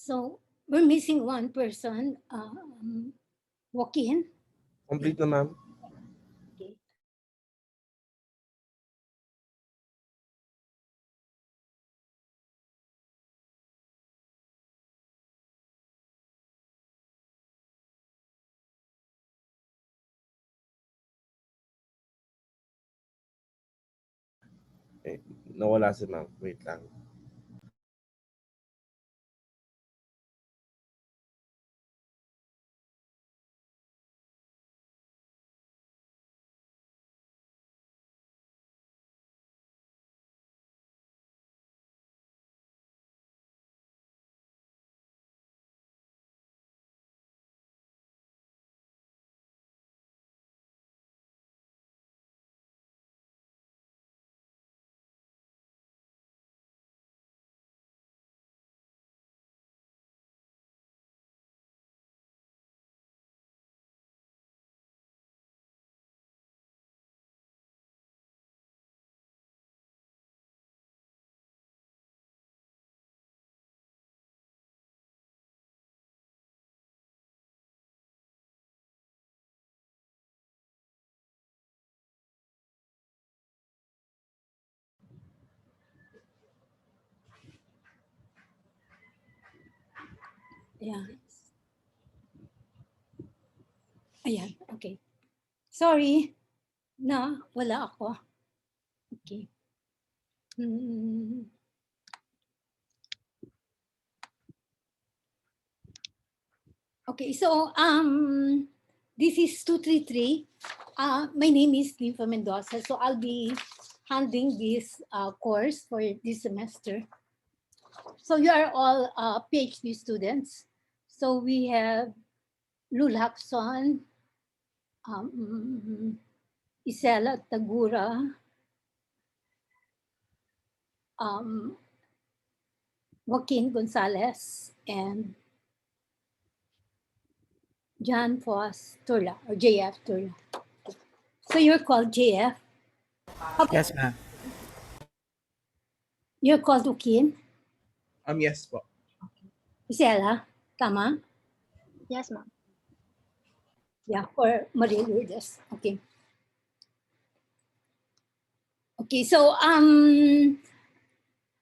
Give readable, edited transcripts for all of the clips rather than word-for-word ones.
So we're missing one person. Walk in. Complete na, ma'am. Okay. Eh, nawala si ma'am. Wait lang. Yeah. Ayan. Okay. Sorry. Na, wala ako. Okay. Okay, so this is 233. My name is Nympha Mendoza, so I'll be handling this course for this semester. So you are all PhD students. So we have Lul Hakson, Isela Tagura, Joaquin Gonzalez, and John Foss Turla, or JF Turla. So you're called JF. Yes, ma'am. You're called Joaquin. Yes po. Isela, tama? Yes, ma'am. Yeah, for Maria Lourdes. Okay. Okay, so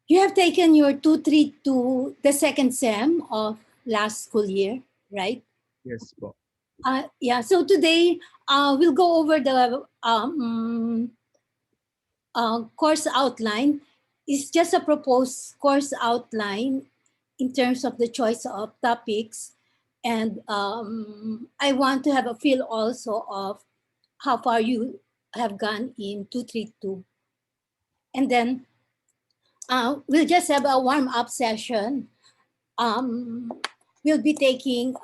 you have taken your 232, the second sem of last school year, right? Yes po. Yeah, so today we'll go over the course outline. It's just a proposed course outline in terms of the choice of topics. And I want to have a feel also of how far you have gone in 232. And then we'll just have a warm-up session. We'll be taking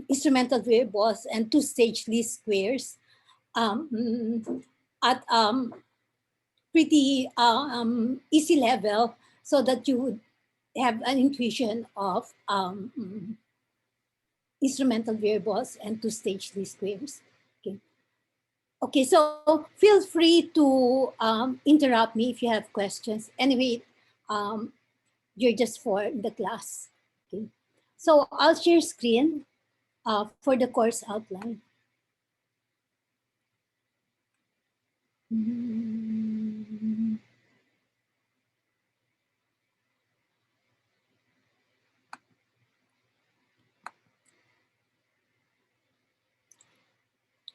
instrumental variables and two-stage least squares at pretty easy level so that you would have an intuition of instrumental variables and two-stage least squares. Okay. Okay, so feel free to interrupt me if you have questions. Anyway, you're just for the class. Okay. So I'll share screen for the course outline.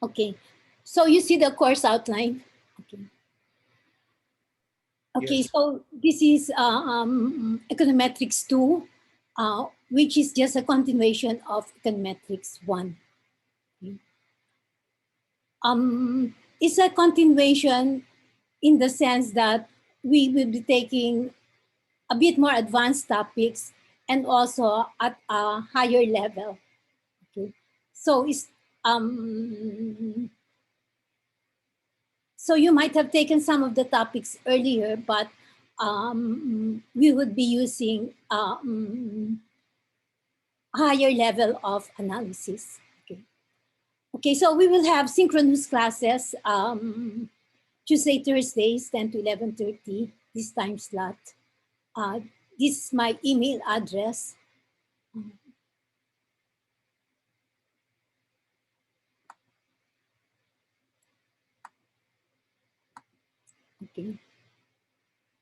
Okay, so you see the course outline. Okay. Okay, Yes. so this is econometrics 2, which is just a continuation of econometrics 1. Okay. It's a continuation in the sense that we will be taking a bit more advanced topics and also at a higher level. Okay, so it's so you might have taken some of the topics earlier, but we would be using higher level of analysis. Okay. Okay, so we will have synchronous classes Tuesday, Thursdays, 10 to 11:30, this time slot. This is my email address. Okay.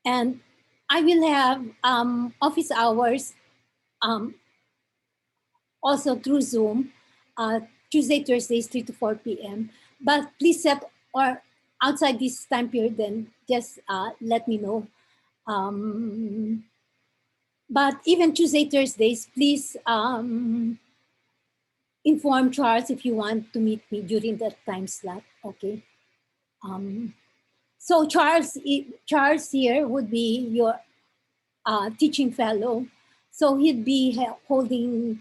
And I will have office hours um, also through Zoom, uh, Tuesday, Thursdays, 3 to 4 p.m. But please set or outside this time period, then just let me know. But even Tuesday, Thursdays, please inform Charles if you want to meet me during that time slot. Okay. Um, so Charles here would be your teaching fellow. So he'd be holding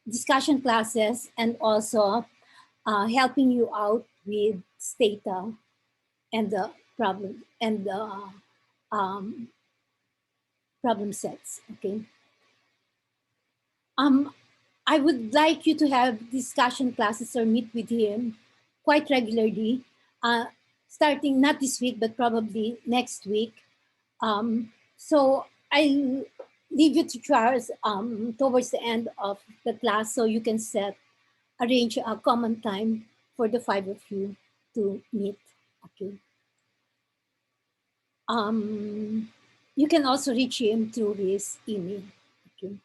discussion classes and also helping you out with data and the problem and the um, problem sets. Okay. Um, I would like you to have discussion classes or meet with him quite regularly, uh, starting not this week but probably next week. So I leave you to Charles towards the end of the class so you can arrange a common time for the five of you to meet. Okay. Um, you can also reach him through his email. Okay.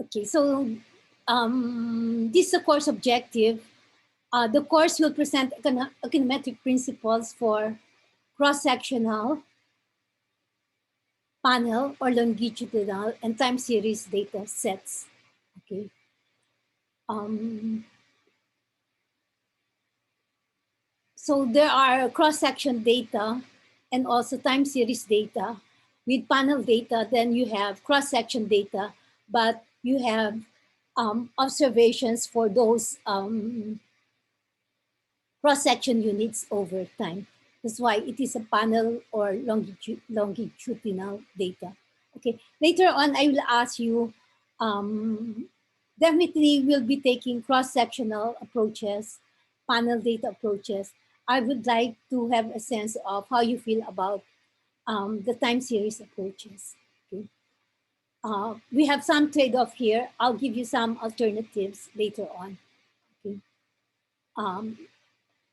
Okay. So this is a course objective. The course will present econometric principles for cross-sectional, panel, or longitudinal and time series data sets. Okay. Um, so there are cross-section data and also time series data. With panel data, then you have cross-section data, but you have observations for those cross-section units over time. That's why it is a panel or longitudinal data. Okay, later on I will ask you, definitely we'll be taking cross-sectional approaches, panel data approaches. I would like to have a sense of how you feel about the time series approaches. Okay. We have some trade-off here. I'll give you some alternatives later on. Okay. Um,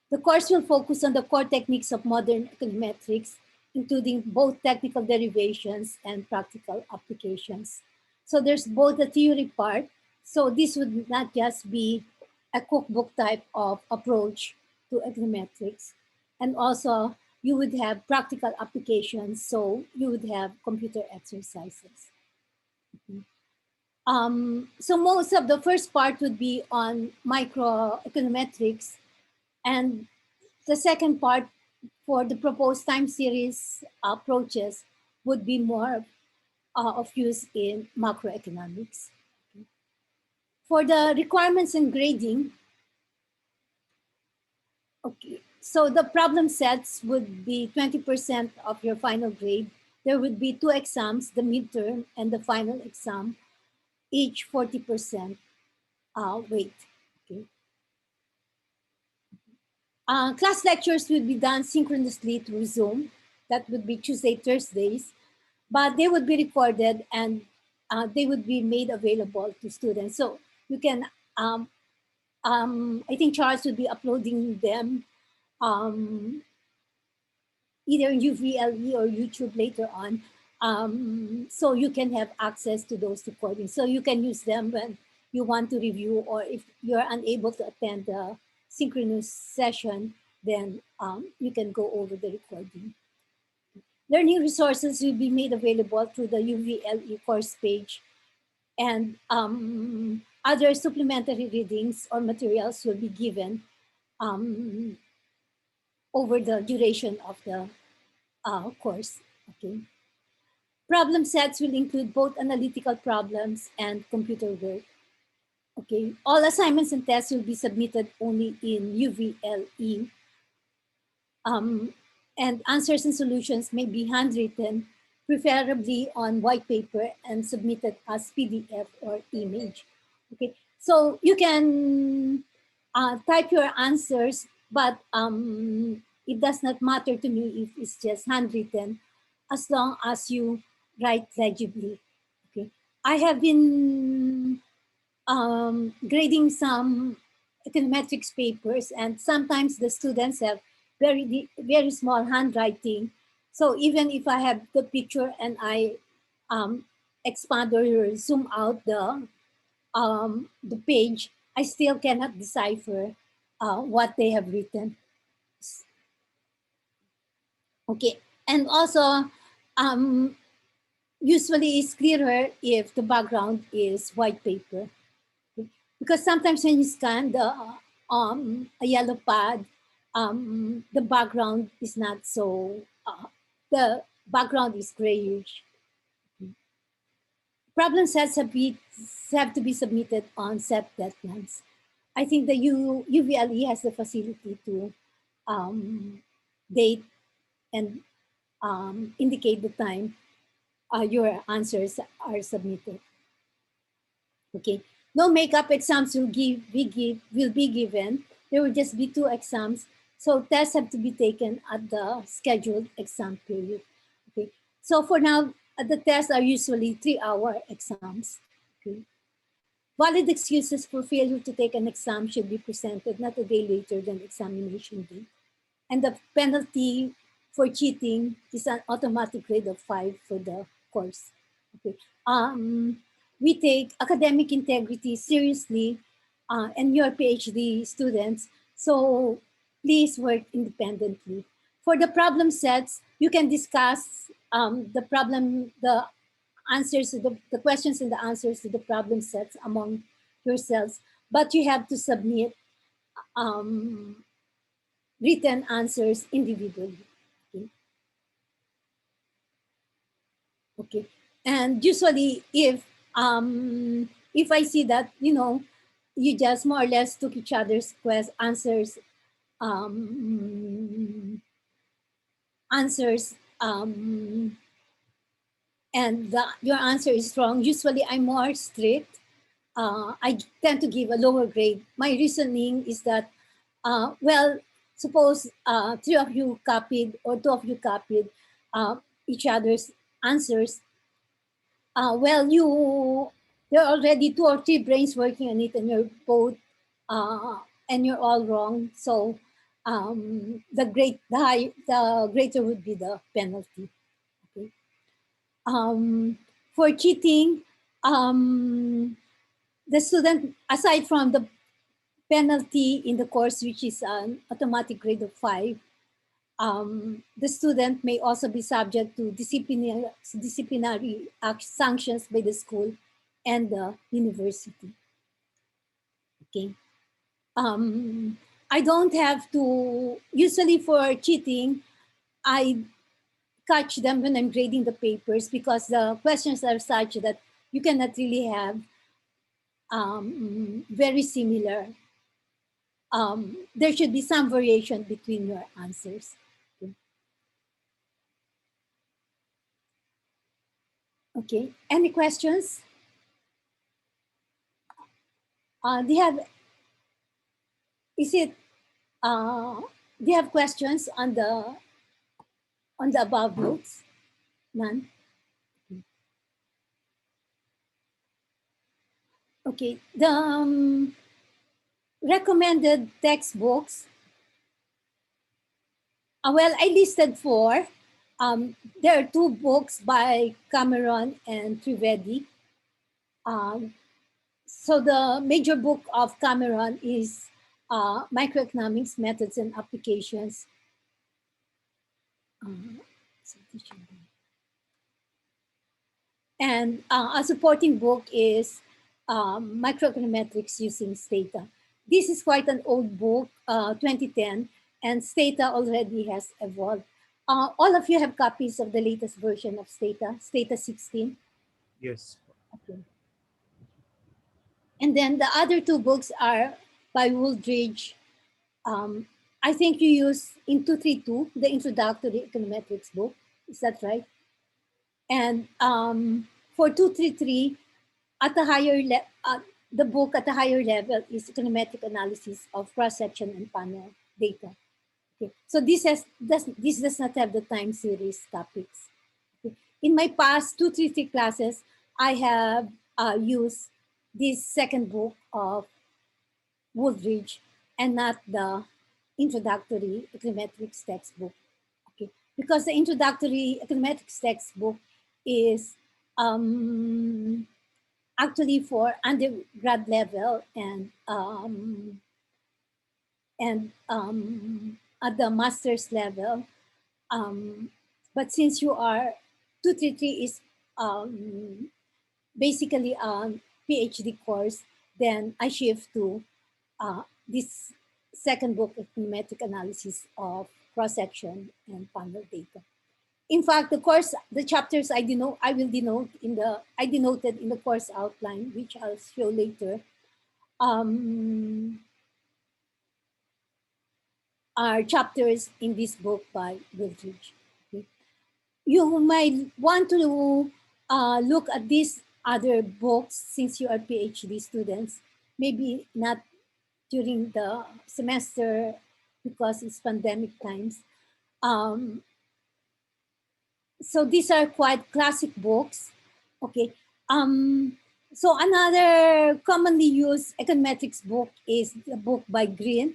The course will focus on the core techniques of modern econometrics, including both technical derivations and practical applications. So there's both the theory part. So this would not just be a cookbook type of approach to econometrics. And also you would have practical applications. So you would have computer exercises. So most of the first part would be on microeconometrics, and the second part for the proposed time series approaches would be more of use in macroeconomics. For the requirements and grading, okay, so the problem sets would be 20% of your final grade. There would be two exams, the midterm and the final exam, each 40% weight. Okay. Class lectures will be done synchronously through Zoom. That would be Tuesday, Thursdays, but they would be recorded and they would be made available to students. So you can, I think Charles would be uploading them um, either in UVLE or YouTube later on. So you can have access to those recordings. So you can use them when you want to review, or if you're unable to attend the synchronous session, then you can go over the recording. Learning resources will be made available through the UVLE course page, and other supplementary readings or materials will be given over the duration of the course. Okay. Problem sets will include both analytical problems and computer work. Okay. All assignments and tests will be submitted only in UVLE. And answers and solutions may be handwritten, preferably on white paper, and submitted as PDF or image. Okay, so you can type your answers, but it does not matter to me if it's just handwritten, as long as you write legibly. Okay. I have been grading some econometrics papers, and sometimes the students have very small handwriting. So even if I have the picture and I um, expand or zoom out the page, I still cannot decipher what they have written. Okay, and also um, usually it's clearer if the background is white paper, because sometimes when you scan the a yellow pad, the background is not so the background is grayish. Problem sets have to be submitted on set deadlines. I think the UVLE has the facility to date and indicate the time your answers are submitted. Okay. No makeup exams will be given. There will just be 2 exams. So tests have to be taken at the scheduled exam period. Okay. So for now, the tests are usually 3-hour exams. Okay. Valid excuses for failure to take an exam should be presented not a day later than examination day. And the penalty for cheating is an automatic grade of 5 for the course. Okay. We take academic integrity seriously, and your PhD students, so please work independently. For the problem sets, you can discuss the answers to the questions and the answers to the problem sets among yourselves, but you have to submit um, written answers individually. Okay. Okay. And usually, if I see that you just more or less took each other's answers, um, answers, and your answer is wrong, usually I'm more strict. I tend to give a lower grade. My reasoning is that, well, suppose three of you copied or two of you copied each other's answers. Well, there are already two or three brains working on it, and you're both, and you're all wrong. So the greater would be the penalty. Okay. For cheating, the student, aside from the penalty in the course, which is an automatic grade of 5, the student may also be subject to disciplinary sanctions by the school and the university. Okay. I don't have to, usually for cheating, I catch them when I'm grading the papers, because the questions are such that you cannot really have very similar. There should be some variation between your answers. Okay. Okay. Any questions? Do you have, is it, do you have questions on the above notes? None? Okay. The recommended textbooks, well, I listed 4. There are 2 books by Cameron and Trivedi. So the major book of Cameron is Microeconomics Methods and Applications. And a supporting book is Microeconometrics Using Stata. This is quite an old book, 2010, and Stata already has evolved. All of you have copies of the latest version of Stata, Stata 16. Yes. Okay. And then the other 2 books are by Wooldridge. I think you use in 232, the introductory econometrics book. Is that right? And for 233, at a the book at a higher level is econometric analysis of cross-section and panel data. Okay. So this does not have the time series topics. Okay. In my past 233 classes, I have used this second book of Woolridge and not the introductory econometrics textbook. Okay, because the introductory econometrics textbook is actually for undergrad level and at the master's level. Um, but since you are 233 is basically a PhD course, then I shift to this second book, econometric analysis of cross section and panel data. In fact, the chapters I will denote I denoted in the course outline, which I'll show later, um, are chapters in this book by Wildridge. Okay. You might want to look at these other books since you are PhD students, maybe not during the semester because it's pandemic times. Um, so these are quite classic books. Okay. Um, so another commonly used econometrics book is the book by Green.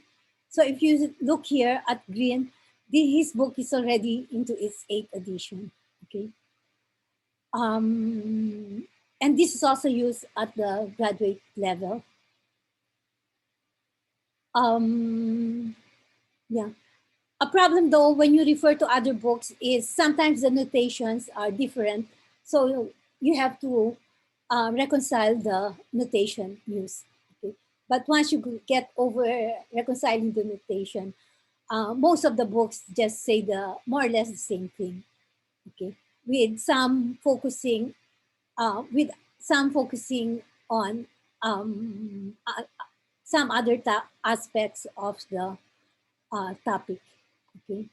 So if you look here at Green, his book is already into its 8th edition. Okay. And this is also used at the graduate level. Yeah. A problem though, when you refer to other books, is sometimes the notations are different. So you have to reconcile the notation used. Okay? But once you get over reconciling the notation, most of the books just say the more or less the same thing. Okay, with some focusing on some other aspects of the topic. Okay.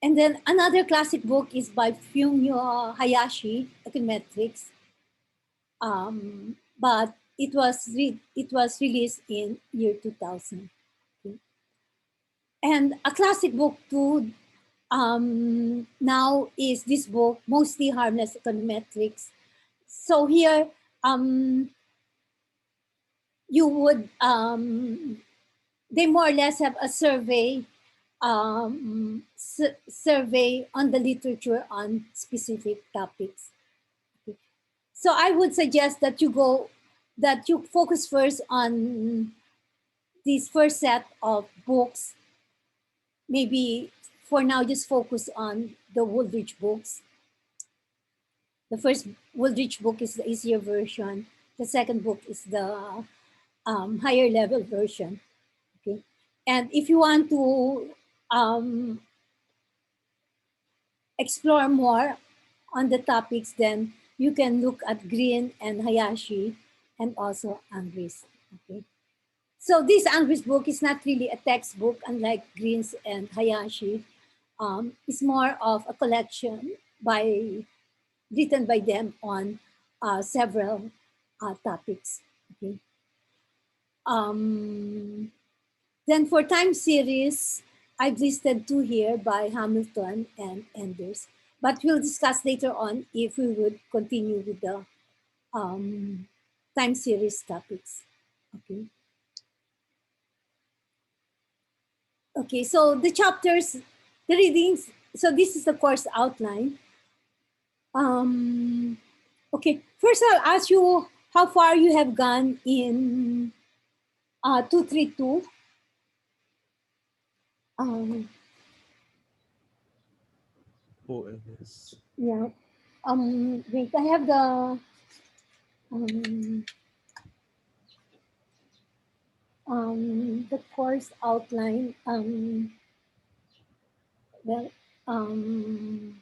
And then another classic book is by Fumio Hayashi, Econometrics, but it was released in year 2000. Okay. And a classic book too now is this book, Mostly Harmless Econometrics. So here you would they more or less have a survey on the literature on specific topics. Okay. So I would suggest that you focus first on this first set of books. Maybe for now, just focus on the Woolridge books. The first Woolridge book is the easier version. The second book is the higher level version. Okay, and if you want to um, explore more on the topics, then you can look at Green and Hayashi and also Angris. Okay. So this Angris book is not really a textbook, unlike Green's and Hayashi. It's more of a collection written by them on several topics. Okay. Then for time series, I've listed 2 here by Hamilton and Enders, but we'll discuss later on if we would continue with the time series topics. Okay. Okay, so the chapters, the readings, so this is the course outline. Okay, first I'll ask you how far you have gone in 232. Um, Who is? yeah. Wait, I have um, the course outline. Well, um,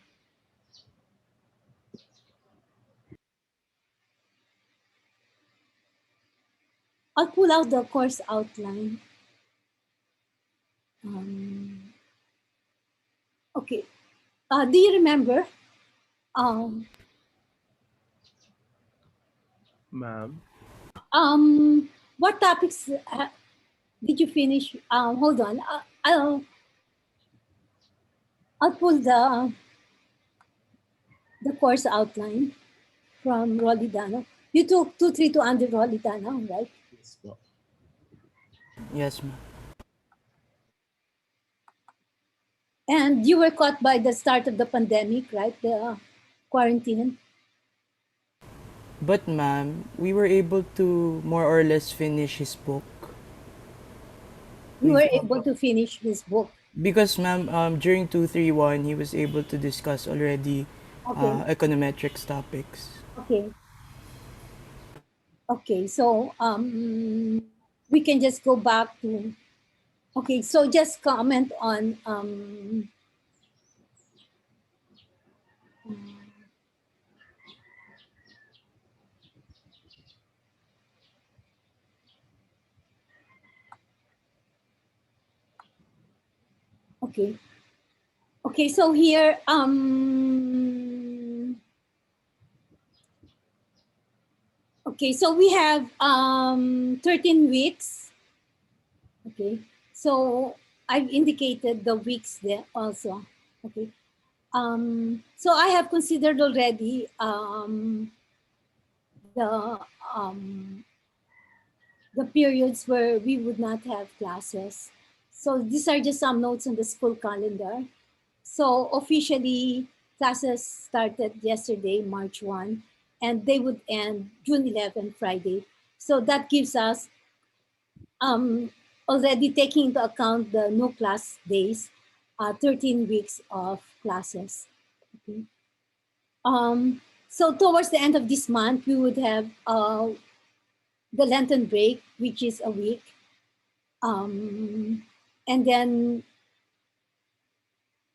I'll pull out the course outline. Um, okay. Do you remember? Um, Ma'am? what topics did you finish? Hold on. I'll pull the course outline from Rolidano. You took 232 under Rolidano, right? Yes po. Yes, ma'am. And you were caught by the start of the pandemic, right? The quarantine. But ma'am, we were able to more or less finish his book. You We were able to finish his book. because ma'am, during 231 he was able to discuss already Okay. econometrics topics. Okay. Okay. So we can just go back to. Okay. So just comment on. Okay. Okay. So here okay. So we have 13 weeks. Okay. So I've indicated the weeks there also. Okay. So I have considered already the um, the periods where we would not have classes. So these are just some notes on the school calendar. So officially, classes started yesterday, March 1, and they would end June 11, Friday. So that gives us um, already taking into account the no class days, 13 weeks of classes. Okay. So towards the end of this month, we would have the Lenten break, which is a week. And then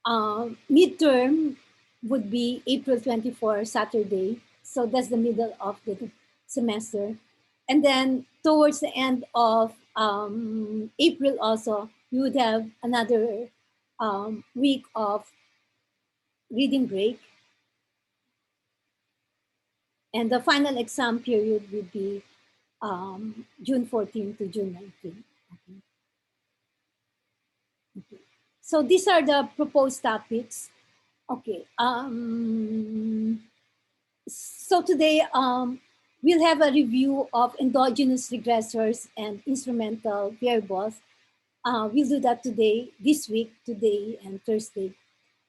midterm would be April 24, Saturday. So that's the middle of the semester. And then towards the end of April also, we would have another week of reading break. And the final exam period would be June 14 to June 19. Okay. So these are the proposed topics. Okay. So today we'll have a review of endogenous regressors and instrumental variables. We'll do that today, this week, today and Thursday.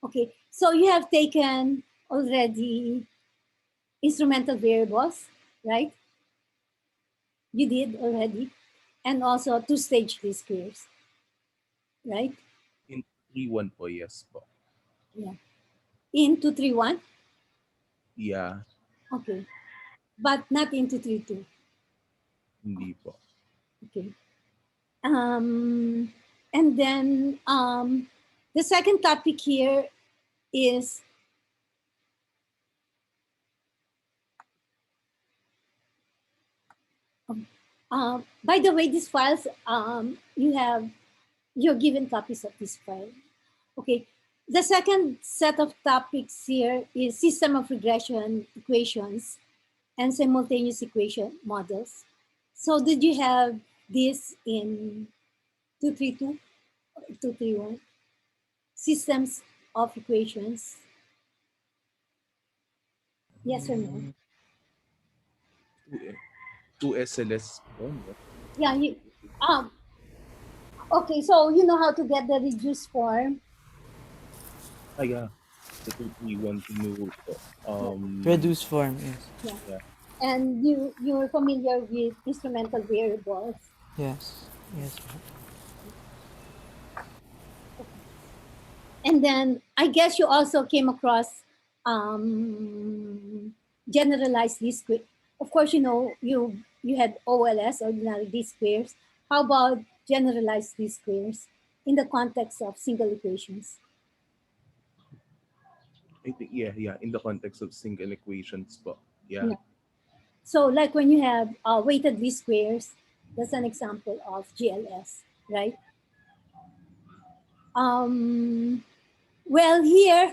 Okay. So you have taken already instrumental variables, right? You did already, and also two-stage least squares, right? In 3-1 po, yes po. Yeah. In 231, Yeah, okay, but not in 232. hindi po. Okay. And then the second topic here is by the way, these files you're given copies of this file. Okay. The second set of topics here is system of regression equations and simultaneous equation models. So did you have this in 232 or 231? Systems of equations? Yes or no? Mm, 2, 2 SLS po, no? Yeah, um, okay, so you know how to get the reduced form. Ah, yeah. The 2-3-1 tinuro po. Yeah, Reduced form, yes. yeah. Yeah. And you're familiar with instrumental variables. Yes. Yes, ma'am. And then I guess you also came across generalized least squares. Of course, you know you had OLS, ordinary least squares. How about generalized least squares in the context of single equations? I think, yeah. In the context of single equations po. Yeah. Yeah. So like when you have weighted least squares, that's an example of GLS, right? Um, well, here,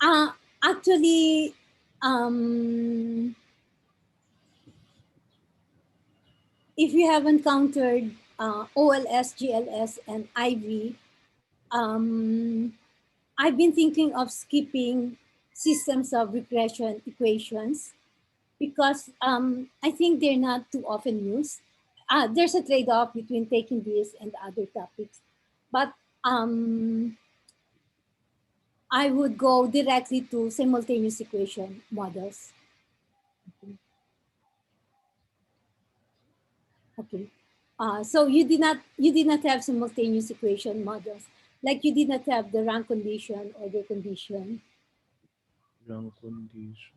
uh, actually, um, if you have encountered OLS, GLS, and IV, um, I've been thinking of skipping systems of regression equations because I think they're not too often used. There's a trade-off between taking this and other topics, but um, I would go directly to simultaneous equation models. Okay. So you did not have simultaneous equation models, like you did not have the rank condition or the condition Yung condition.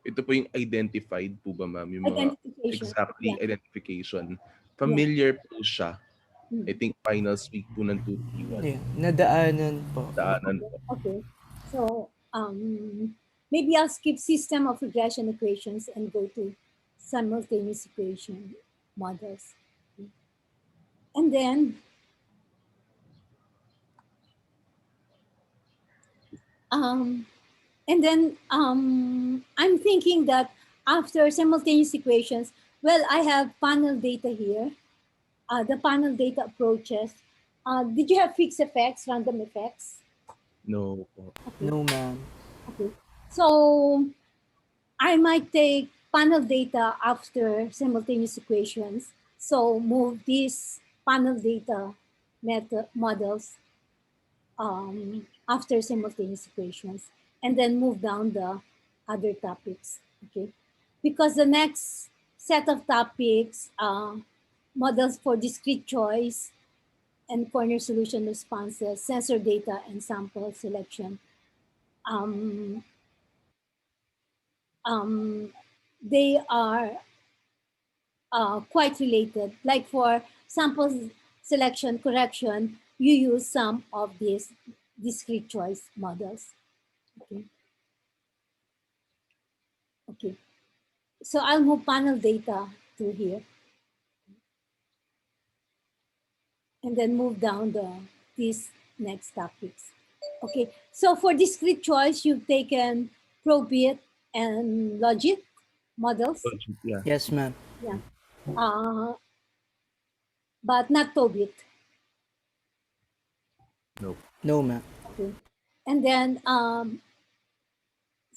Ito po yung identified po ba, ma'am? Yung mga identification. exactly Yeah, identification. yeah. Familiar po siya. I Hmm. think finals week po ng 231. Yeah, nadaanan po. Daanan Okay. po. Okay. So maybe I'll skip system of regression equations and go to simultaneous equation models. And then um, I'm thinking that after simultaneous equations, well, I have panel data here. The panel data approaches. Did you have fixed effects, random effects? No po. Okay. No, ma'am. Okay. So I might take panel data after simultaneous equations. So move these panel data method models after simultaneous equations, and then move down the other topics. Okay, because the next set of topics, models for discrete choice and corner solution responses, sensor data, and sample selection. Um, they are quite related. Like for sample selection correction, you use some of these discrete choice models. Okay. Okay. So I'll move panel data to here and then move down these next topics. Okay. So for discrete choice, you've taken probit and logit models. Logic, yeah. Yes, ma'am. Yeah. Uh, but not tobit. No. No, ma'am. Okay. And then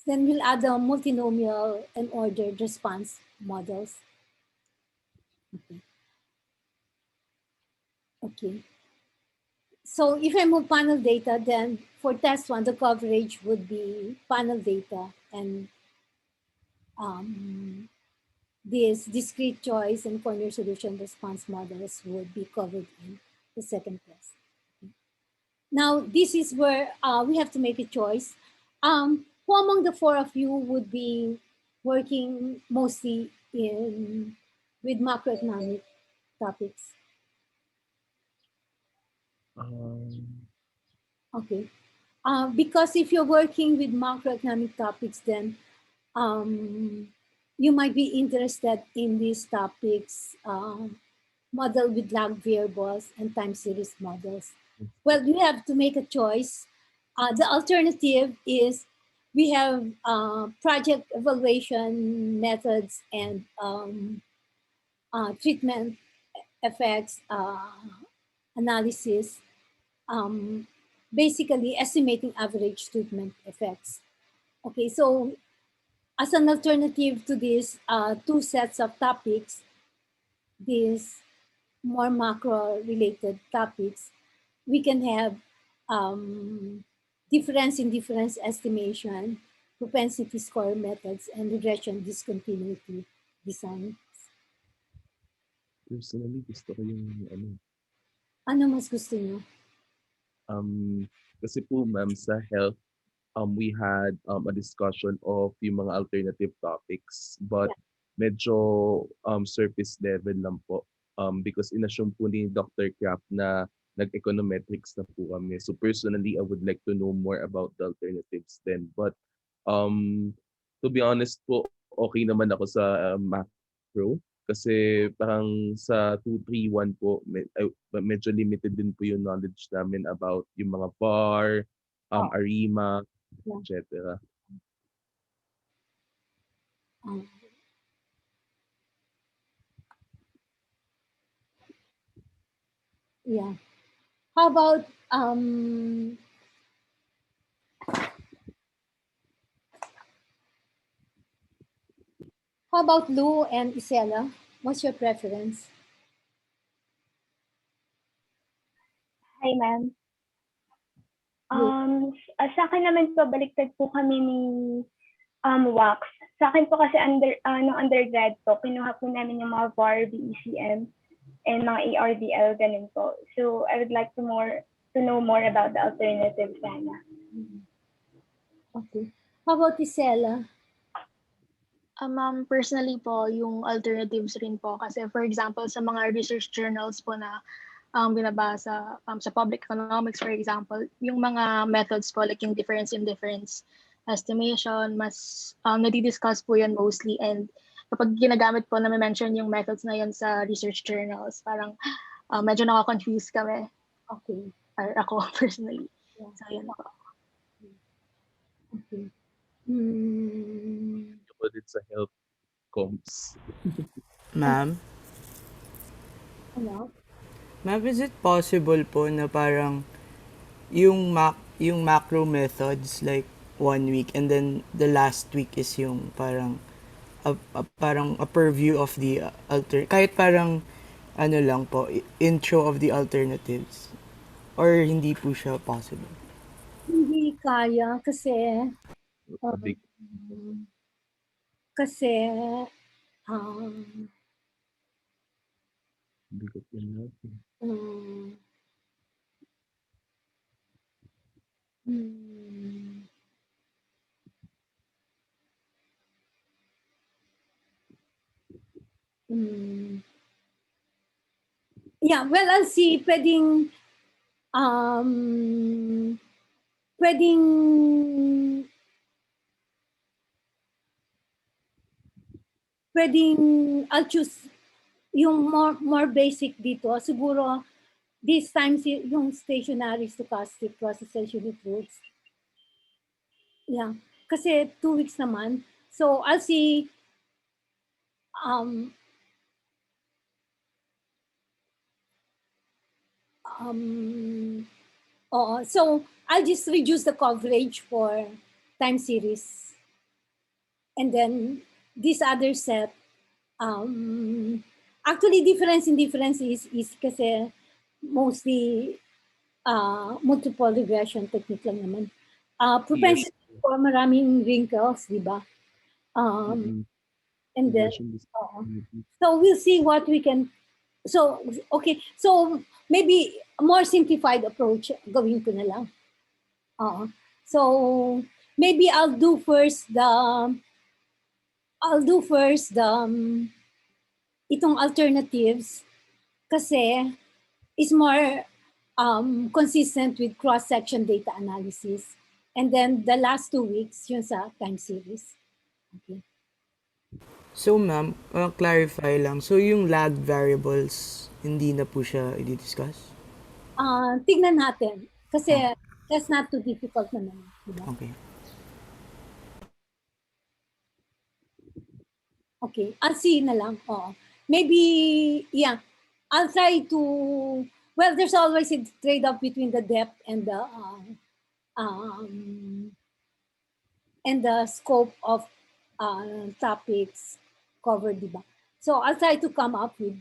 we'll add the multinomial and ordered response models. Okay. Okay. So if I move panel data, then for test one, the coverage would be panel data and um, these discrete choice and corner solution response models would be covered in the second test. Now, this is where we have to make a choice. Who among the four of you would be working mostly in with macroeconomic topics? Um, Okay. Because if you're working with macroeconomic topics, then um, you might be interested in these topics, model with lag variables and time series models. Well, you have to make a choice. The alternative is we have project evaluation methods and treatment effects analysis, um, basically estimating average treatment effects. Okay, so as an alternative to these two sets of topics, these more macro related topics, we can have difference in difference estimation, propensity score methods, and regression discontinuity design. personally, gusto ko yung ano, Ano mas gusto nyo? um, kasi po ma'am sa health, we had a discussion of yung mga alternative topics, but Yeah. medyo surface level lang po. Because inassume po ni Dr. Kraft na nag-econometrics na po kami. So personally, I would like to know more about the alternatives then. But um, to be honest po, okay naman ako sa macro. Kasi parang sa 231 po, medyo limited din po yung knowledge namin about yung mga bar, Oh, ARIMA, yeah. etc. Um, yeah. How about How about Lou and Isela? What's your preference? Hi, ma'am. Lou? Sa akin naman po, baliktad po kami ni Wax. Sa akin po kasi nung undergrad po, kinuha po namin yung mga VAR, BECM, and mga ARDL, ganun po. So, I would like to know more about the alternatives sana. Okay. How about Isela? Ma'am, personally po, yung alternatives rin po. Kasi for example, sa mga research journals po na binabasa sa public economics, for example, yung mga methods po, like yung difference in difference estimation, mas nadidiscuss po yan mostly. And kapag ginagamit po na may mention yung methods na yun sa research journals, parang medyo nakakonfuse kami. Okay. Or ako personally. Yeah. So, yun po. Okay. Hmm. Ako din sa health comps. Ma'am? Ano? Ma'am, is it possible po na parang yung macro methods like 1 week and then the last week is yung parang a purview of the kahit parang ano lang po, intro of the alternatives, or hindi po siya possible? Hindi kaya kasi Big kasi um, bigot yun natin. um, hmm, hmm. Yeah, well, I'll see. Um, pwedeng, I'll choose yung more basic dito. Siguro, this time, yung stationary stochastic processes unit roots. Yeah, kasi 2 weeks naman. So, I'll see, um, so I'll just reduce the coverage for time series. And then this other set, actually difference in difference is kasi mostly multiple regression technique lang naman. Propensity for maraming wrinkles, di ba? And then, so we'll see what we can, so, okay, so maybe a more simplified approach gawin ko na lang. So maybe I'll do first itong alternatives kasi is more consistent with cross-section data analysis. And then the last 2 weeks, yun sa time series. Okay. So ma'am, clarify lang. So yung lag variables, hindi na po siya i-discuss? Tignan natin. Kasi that's not too difficult naman. Diba? Okay. Okay, I'll see na lang. Maybe, yeah, I'll try to, well, there's always a trade-off between the depth and the scope of topics covered, diba? So I'll try to come up with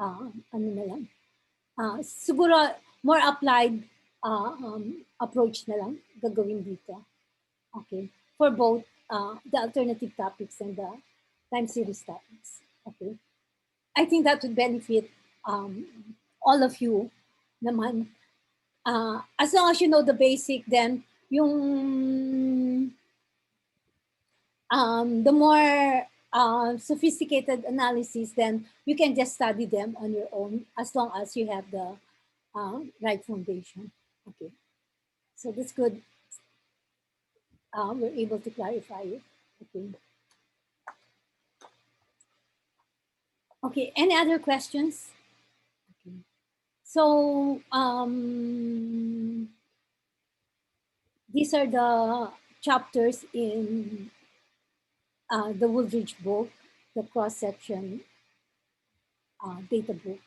ano na lang. Siguro more applied approach na lang gagawin dito. Okay, for both the alternative topics and the time series topics. Okay, I think that would benefit all of you naman. As long as you know the basic, then yung the more sophisticated analysis, then you can just study them on your own as long as you have the right foundation. Okay, so that's good. We're able to clarify it. Okay. Okay, any other questions? Okay. So these are the chapters in the Woolridge book, the cross-section data book.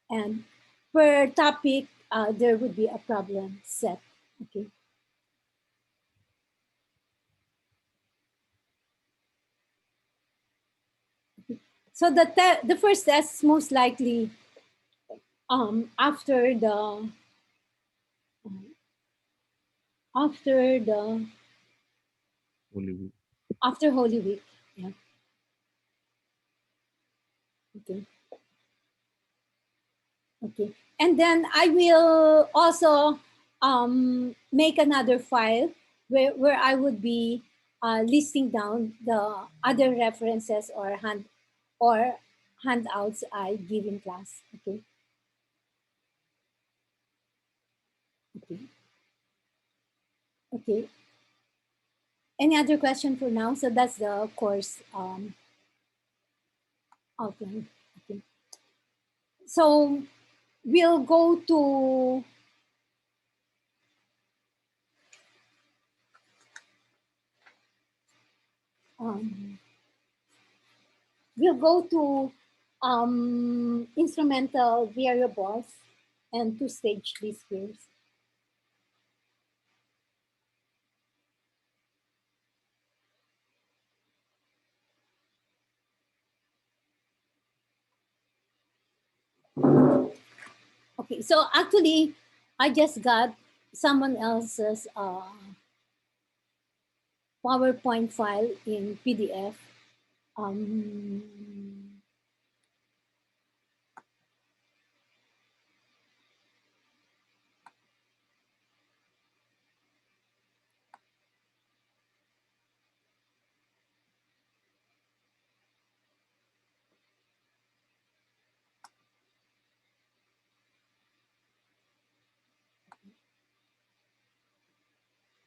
And per topic, there would be a problem set. Okay. So the first test is most likely after the after the Holy Week. after Holy Week. Yeah. Okay. Okay. And then I will also make another file where I would be listing down the other references or handouts I give in class. Okay. Okay. Okay. Any other question for now? So that's the course outline. Okay. So we'll go to um, we'll go to instrumental variables and two-stage least squares. Okay, so actually, I just got someone else's PowerPoint file in PDF. Um,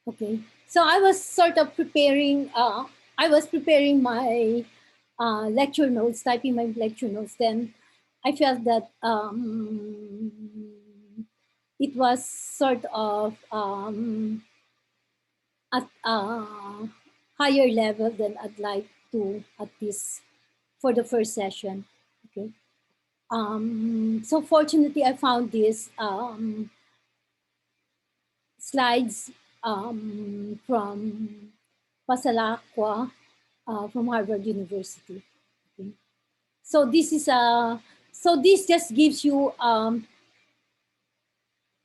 okay, so I was sort of preparing. I was preparing my lecture notes, typing my lecture notes. Then I felt that it was sort of at a higher level than I'd like to at this for the first session. Okay. So fortunately, I found these slides from Pasalakwa from Harvard University. Okay. So this is a so this just gives you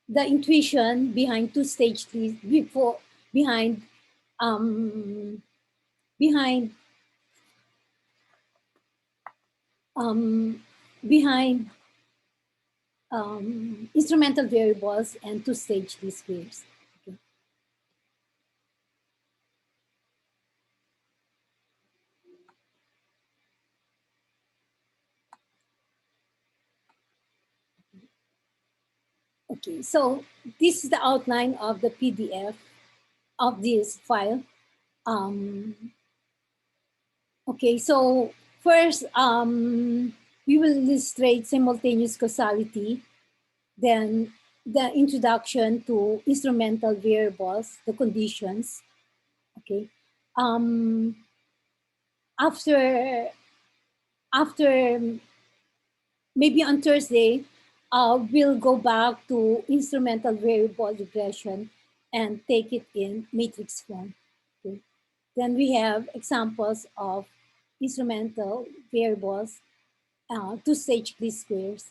the intuition behind two-stage before behind um, behind um, behind instrumental variables and two-stage least squares. Okay. Okay, so this is the outline of the PDF of this file. Okay, so first we will illustrate simultaneous causality, then the introduction to instrumental variables, the conditions. Okay, um, after after maybe on Thursday, we'll go back to instrumental variable regression and take it in matrix form. Okay. Then we have examples of instrumental variables, two-stage least squares,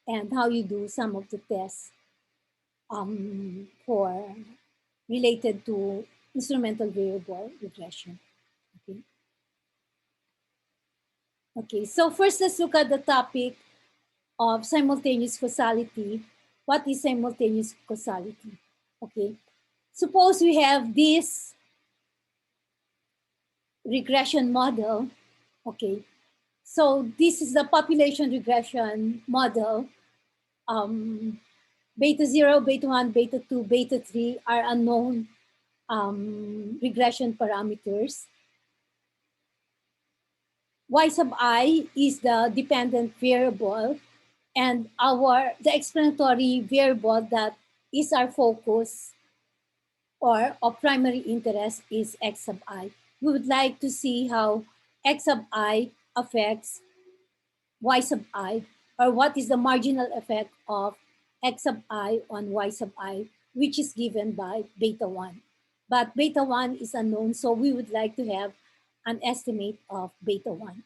and how you do some of the tests for related to instrumental variable regression. Okay. Okay. So first, let's look at the topic of simultaneous causality. What is simultaneous causality? Okay. Suppose we have this regression model. Okay. So this is the population regression model. Beta 0, beta 1, beta 2, beta 3 are unknown regression parameters. Y sub I is the dependent variable, and the explanatory variable that is our focus or of primary interest is x sub I. We would like to see how x sub I affects y sub I, or what is the marginal effect of x sub I on y sub I, which is given by beta 1. But beta 1 is unknown, so we would like to have an estimate of beta 1.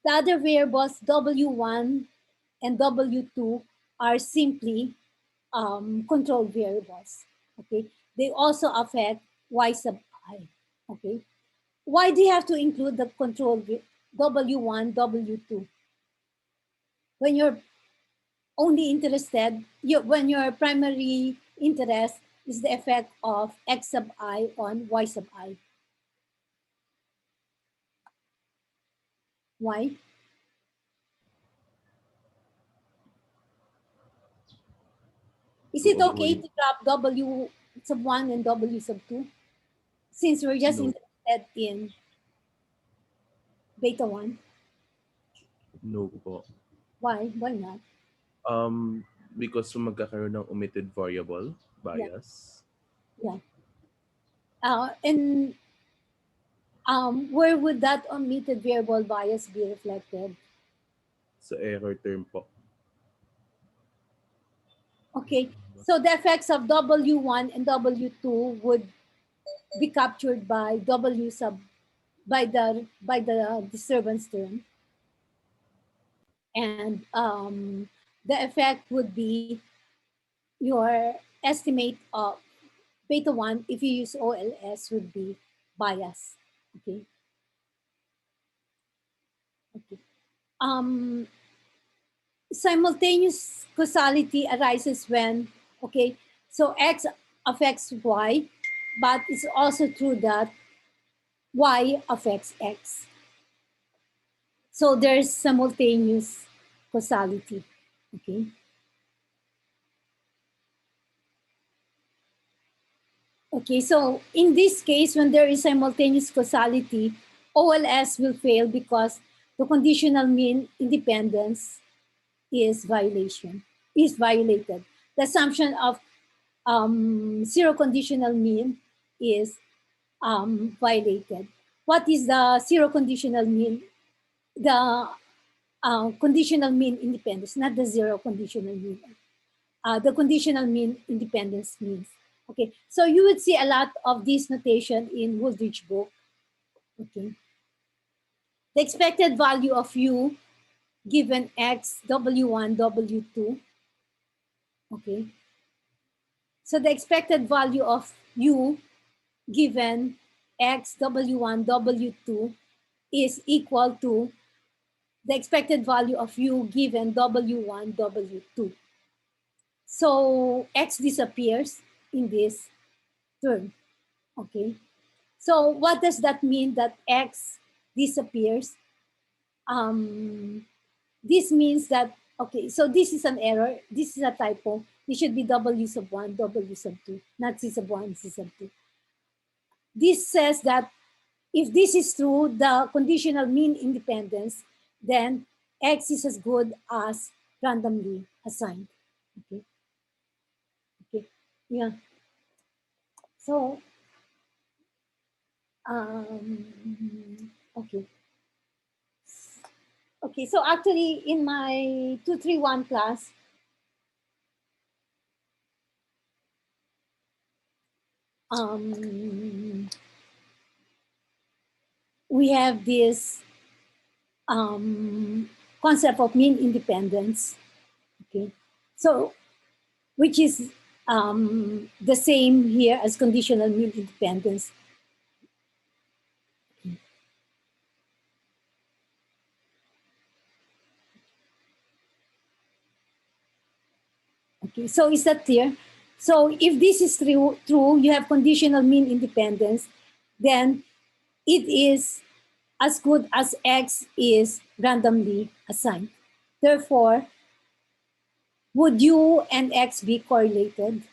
The other variables W1 and W2 are simply control variables. Okay, they also affect Y sub I. Okay, why do you have to include the control W1, W2 when you're only interested? When your primary interest is the effect of X sub I on Y sub I. Why? Is it So, okay to drop W sub 1 and W sub 2 since we're just no, interested in beta 1? no po. Why? Why not? Um, because magkakaroon ng omitted variable Yeah, bias yeah. And where would that omitted variable bias be reflected? sa error term po. Okay, so the effects of W1 and W2 would be captured by W sub by the disturbance term, and the effect would be your estimate of beta 1 if you use OLS would be bias. Okay. Okay. Um, Simultaneous causality arises when, okay, so X affects Y, but it's also true that Y affects X. So there's simultaneous causality. Okay. Okay, so in this case, when there is simultaneous causality, OLS will fail because the conditional mean independence is violated. The assumption of zero conditional mean is violated. What is the zero conditional mean? The conditional mean independence, not the zero conditional mean. The conditional mean independence means. Okay, so you would see a lot of this notation in Woolridge book. Okay, the expected value of u given x w1 w2. Okay, so the expected value of u given x w1 w2 is equal to the expected value of u given w1 w2. So x disappears in this term. Okay, so what does that mean that x disappears? This means that, okay, so this is an error, this is a typo. This should be w sub 1 w sub 2, not c sub 1 c sub 2. This says that if this is true, the conditional mean independence, then x is as good as randomly assigned. Okay. Okay. Yeah. So okay. Okay. So actually, in my 231 class, we have this concept of mean independence. Okay. So which is the same here as conditional mean independence. Okay, so is that clear? So if this is true, you have conditional mean independence, then it is as good as X is randomly assigned. Therefore, would U and X be correlated?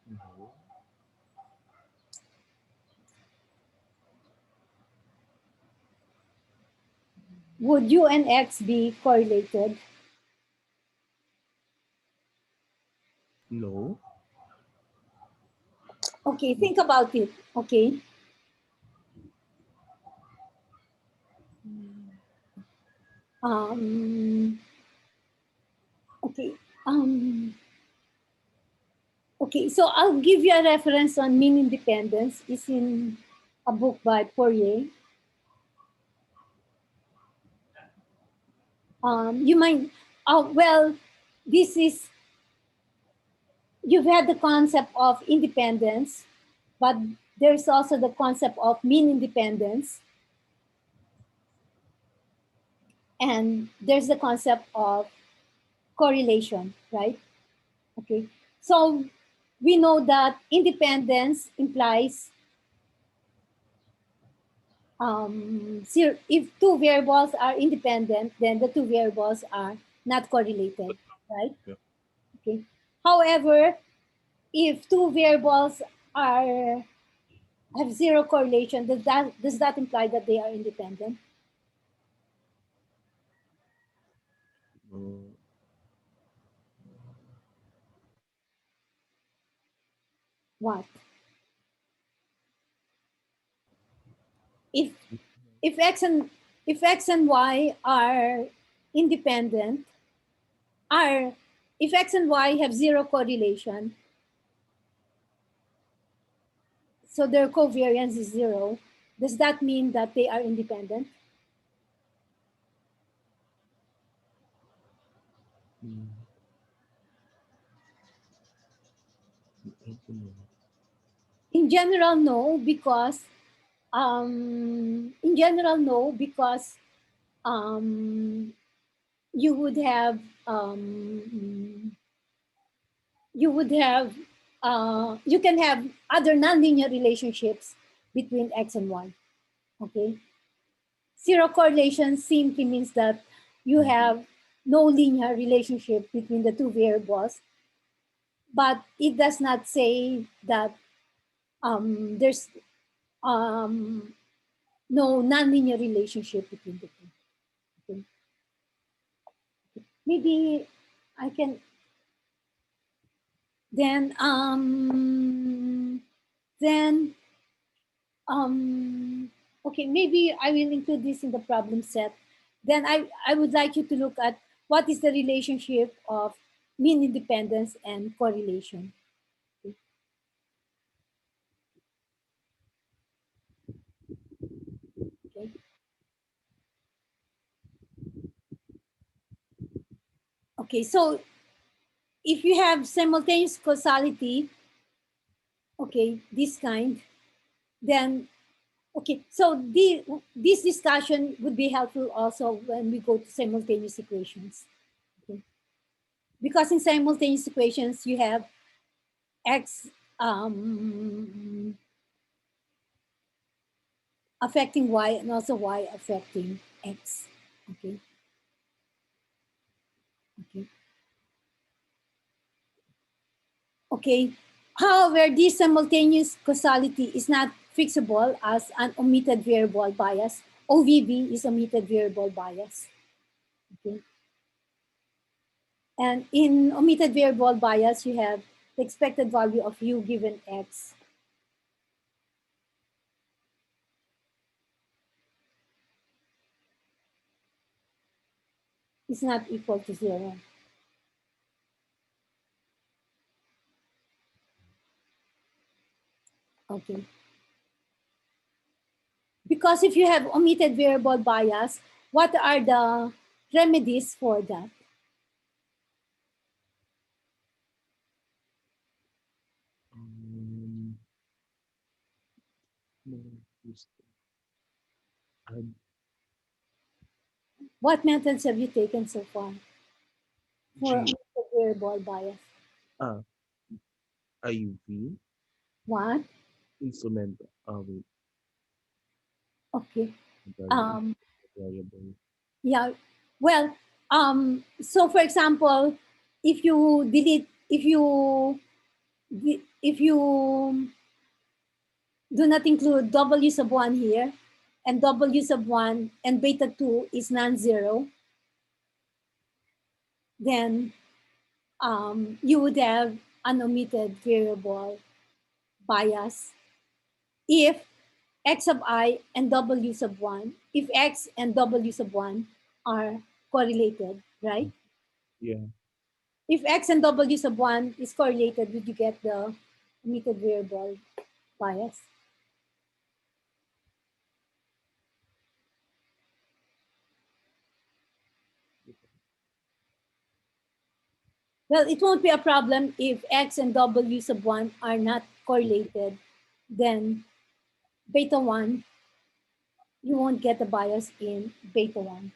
No. Would U and X be correlated? No. Okay, think about it. Okay. Um, okay. Um, Okay, so I'll give you a reference on mean independence. It's in a book by Poirier. You might, well, this is, you've had the concept of independence, but there's also the concept of mean independence. And there's the concept of correlation, right? Okay, so we know that independence implies if two variables are independent, then the two variables are not correlated, right? Yeah. Okay. However, if two variables are have zero correlation, does that imply that they are independent? Mm, What if if x and y are independent, are if x and y have zero correlation, so their covariance is zero, does that mean that they are independent? mm, I don't know. In general, no, because um, you would have um, you would have you can have other nonlinear relationships between x and y. Okay, zero correlation simply means that you Mm, have no linear relationship between the two variables, but it does not say that there's um, no nonlinear relationship between the two. Okay. Maybe I can then then um okay, maybe I will include this in the problem set. Then I would like you to look at what is the relationship of mean independence and correlation. Okay. Okay, so if you have simultaneous causality, okay, this kind, then okay, so this discussion would be helpful also when we go to simultaneous equations. Okay. Because in simultaneous equations, you have x affecting y and also y affecting x. Okay. Okay. Okay. However, this simultaneous causality is not fixable as an omitted variable bias. OVB is omitted variable bias. Okay. And in omitted variable bias, you have the expected value of u given x is not equal to 0. Okay. Because if you have omitted variable bias, what are the remedies for that? um, no, just add What methods have you taken so far for G omitted variable bias? ah IV What? instrument wait, Okay. variable Um, variable. yeah. Well, so for example, if you delete, if you do not include W sub 1 here, and W sub 1 and beta 2 is non-zero, then you would have an omitted variable bias if x sub I and W sub 1, if x and W sub 1 are correlated, right? Yeah. if X and W sub 1 is correlated, would you get the omitted variable bias? Well, it won't be a problem if X and W sub 1 are not correlated. Then beta 1, you won't get the bias in beta 1.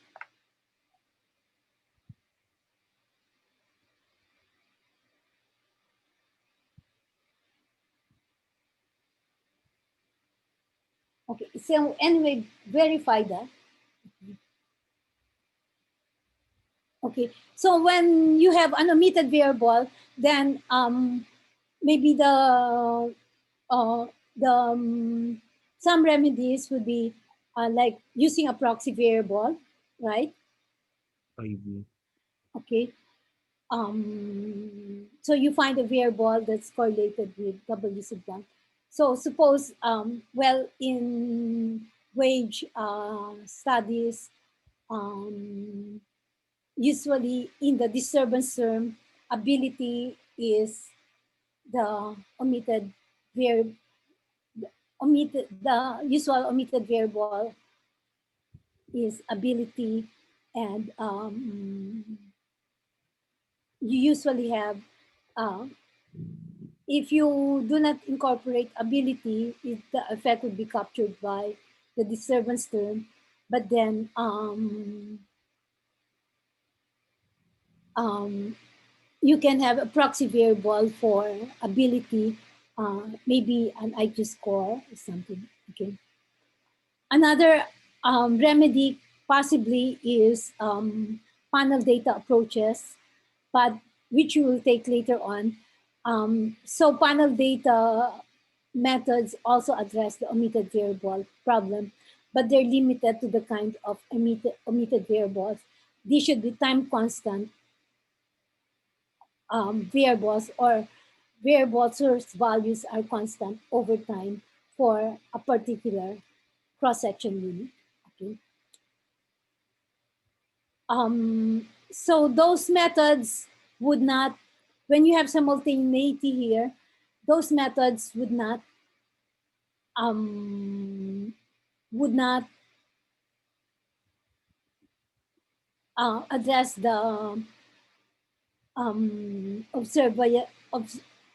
Okay, so anyway, verify that. Okay, so when you have an omitted variable, then maybe uh, some remedies would be like using a proxy variable, right? IV. Okay. So you find a variable that's correlated with W sub 1. So suppose, well, in wage studies, usually in the disturbance term, ability is the omitted variable, the usual omitted variable is ability, and you usually have, if you do not incorporate ability, the effect would be captured by the disturbance term, but then you can have a proxy variable for ability, maybe an IQ score or something. Okay. Another remedy possibly is panel data approaches, but which we will take later on. So panel data methods also address the omitted variable problem, but they're limited to the kind of omitted variables. These should be time constant variables, or variable source values are constant over time for a particular cross-section unit. Okay. So those methods would not, when you have simultaneity here, those methods um, would not address the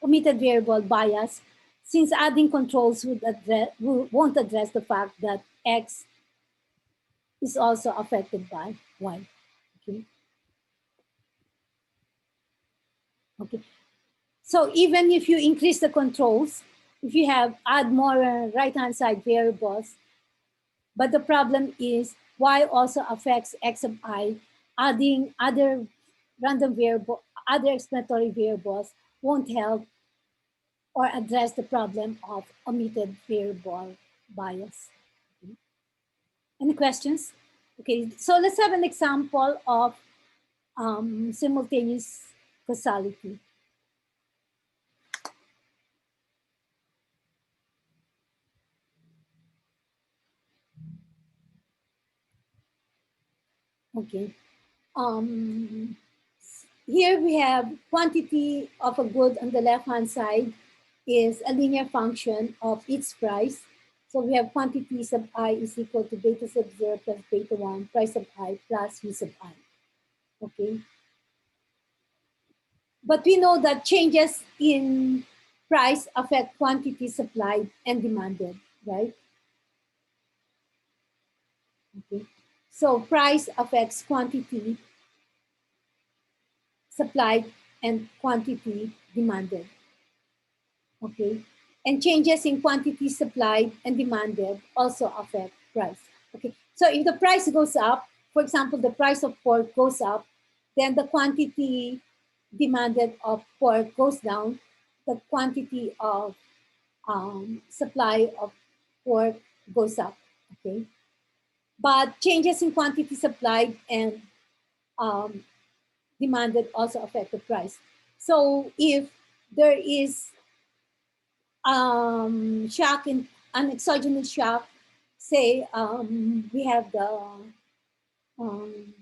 omitted variable bias, since adding controls won't address the fact that X is also affected by Y. Okay. Okay. So even if you increase the controls, if you add more right-hand side variables, but the problem is Y also affects X of I, adding other random variable, other explanatory variables won't help or address the problem of omitted variable bias. Okay. Any questions? Okay, so let's have an example of simultaneous causality. Okay. Um, Here we have quantity of a good on the left-hand side is a linear function of its price. So we have quantity sub I is equal to beta sub 0 plus beta 1, price of I plus U sub I. Okay. But we know that changes in price affect quantity supplied and demanded, right? Okay. So price affects quantity supplied and quantity demanded. Okay, and changes in quantity supplied and demanded also affect price. Okay, so if the price goes up, for example, the price of pork goes up, then the quantity demanded of pork goes down, the quantity of supply of pork goes up. Okay, but changes in quantity supplied and um, demanded also affect the price. So if there is shock in an exogenous shock, say we have the um,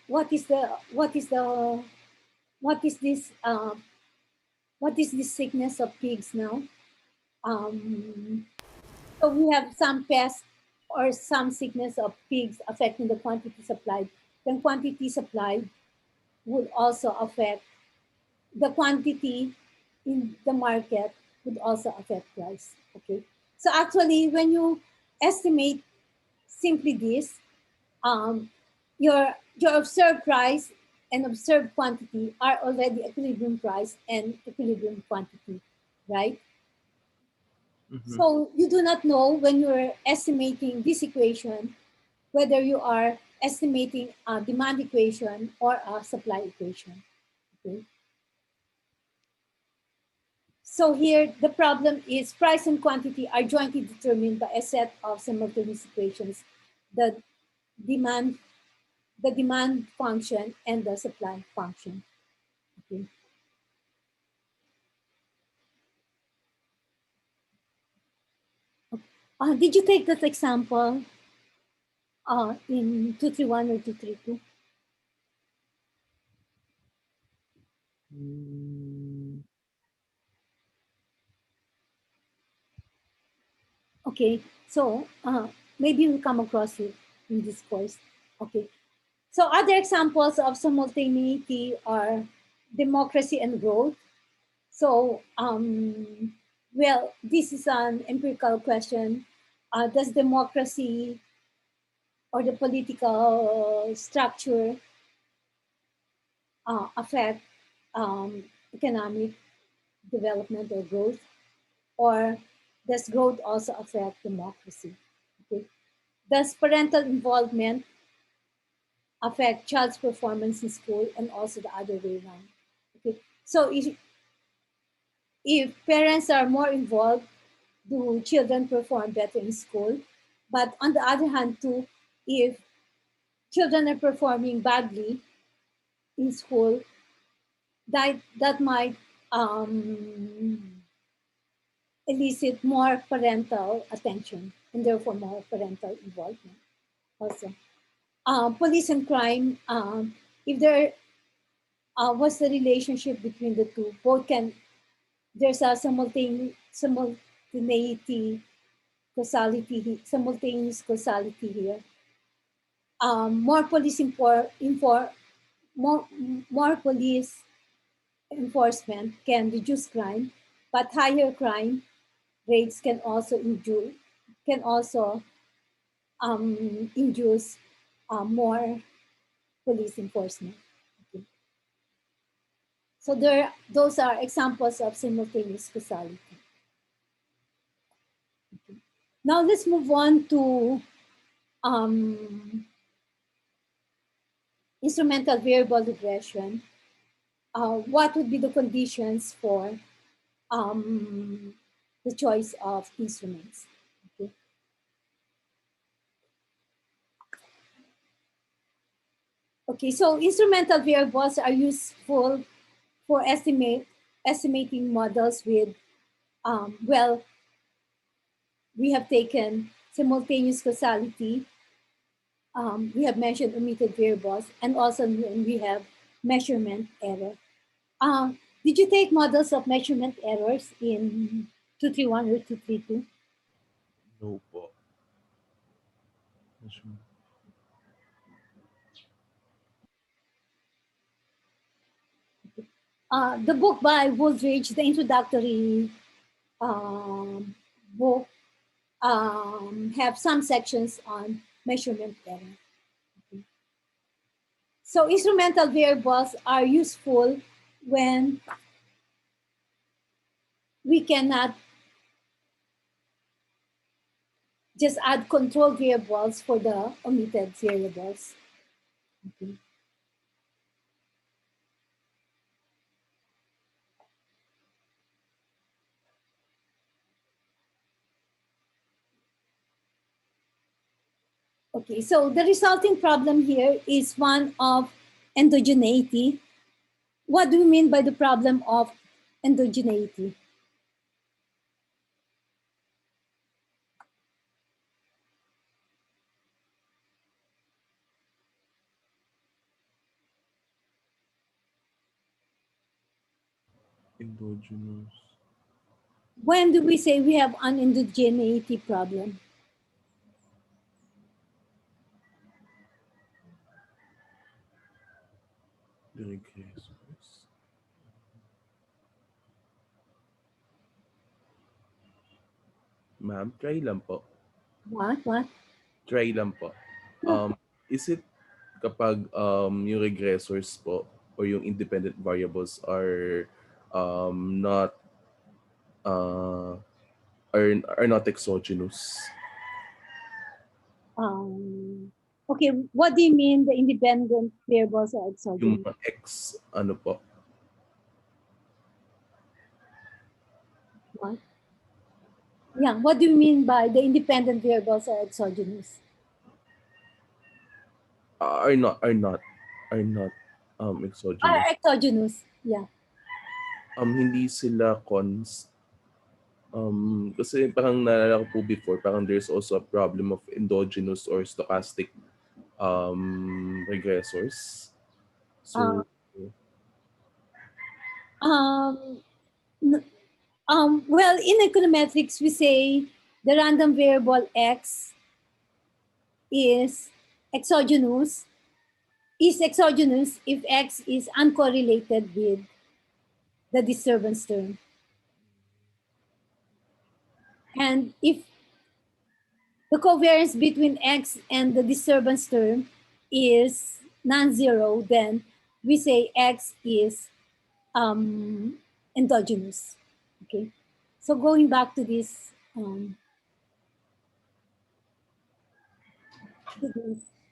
what is the what is the what is this what is this sickness of pigs now? Um, so we have some pest or some sickness of pigs affecting the quantity supplied. Then quantity supplied would also affect the quantity in the market, would also affect price. Okay. So actually, when you estimate simply this, um, your observed price and observed quantity are already equilibrium price and equilibrium quantity, right? Mm-hmm. So you do not know when you're estimating this equation whether you are estimating a demand equation or a supply equation. Okay. So here the problem is price and quantity are jointly determined by a set of simultaneous equations, the demand, the demand function and the supply function. Okay. Did you take that example in 231 or 232? Mm, Okay, so maybe we'll come across it in this course. Okay, so other examples of simultaneity are democracy and growth. So, well, this is an empirical question. Does democracy or the political structure affect economic development or growth? Or does growth also affect democracy? Okay. Does parental involvement affect child's performance in school and also the other way around? Okay. So if parents are more involved, do children perform better in school? But on the other hand, too, if children are performing badly in school, that might elicit more parental attention and therefore more parental involvement also. Police and crime, if there what's the relationship between the two? Both can, there's a simultaneity simultaneous causality here. More police more, more police enforcement can reduce crime, but higher crime rates can also induce more police enforcement. Okay. So those are examples of simultaneous causality. Okay. Now let's move on to um, instrumental variable regression. What would be the conditions for um, the choice of instruments? Okay. Okay, so instrumental variables are useful for estimating models with, well, we have taken simultaneous causality, we have mentioned omitted variables, and also we have measurement error. Did you take models of measurement errors in 231 or 232? no po. Yes, ma'am. The book by Woolridge, the introductory um, book, have some sections on measurement error. So instrumental variables are useful when we cannot just add control variables for the omitted variables. Okay. Okay, so the resulting problem here is one of endogeneity. What do we mean by the problem of endogeneity? Endogenous. When do we say we have an indigeneity problem? Regressors. Ma'am, try lang po. What? Try lang po. Is it kapag yung regressors po or yung independent variables are not uh, are not exogenous? Okay, what do you mean the independent variables are Yung exogenous? mga X, ano po? What? Yeah, what do you mean by the independent variables are exogenous? Are not Are exogenous. exogenous, yeah. Hindi sila kasi parang naalala ko po before, parang there's also a problem of endogenous or stochastic regressors. Uh, So, um, n- well, in econometrics, we say the random variable x is exogenous, if x is uncorrelated with the disturbance term. And if the covariance between x and the disturbance term is non-zero, then we say x is endogenous. Okay, so going back to this,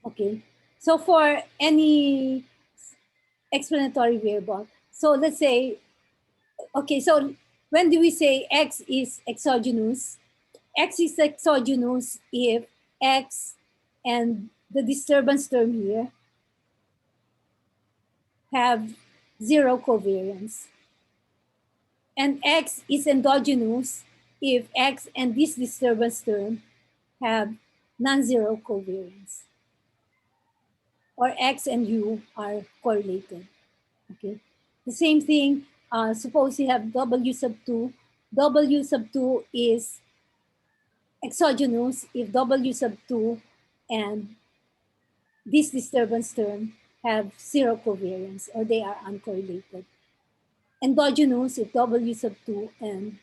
okay, so for any explanatory variable, so let's say, okay, so when do we say x is exogenous? X is exogenous if x and the disturbance term here have zero covariance. And x is endogenous if x and this disturbance term have non-zero covariance, or x and u are correlated. Okay. The same thing, suppose you have w sub 2. W sub 2 is exogenous if w sub 2 and this disturbance term have zero covariance or they are uncorrelated. Endogenous if W sub 2 and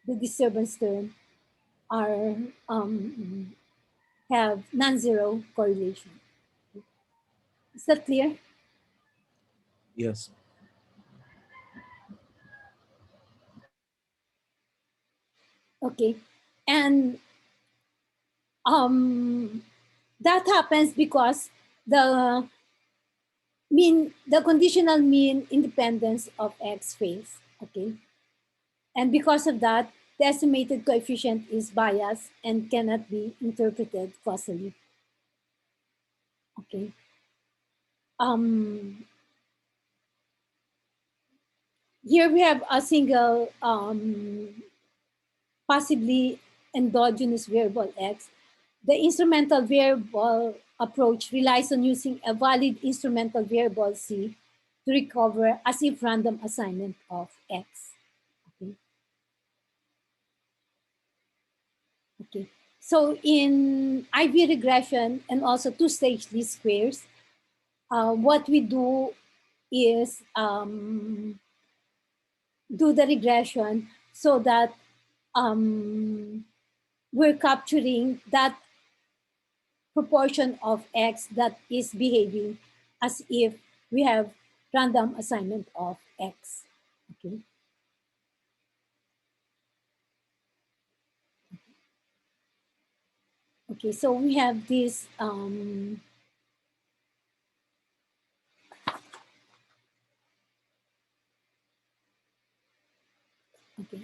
the disturbance term are have non-zero correlation. Is that clear? yes. Okay. And that happens because the the conditional mean independence of x phase. Okay. And because of that, the estimated coefficient is biased and cannot be interpreted causally. Okay. Um, Here we have a single possibly endogenous variable x. The instrumental variable approach relies on using a valid instrumental variable c to recover as if random assignment of x. Okay. Okay. So in IV regression and also two-stage least squares, what we do is do the regression so that um, we're capturing that proportion of x that is behaving as if we have random assignment of x. Okay. Okay. So we have this. Okay.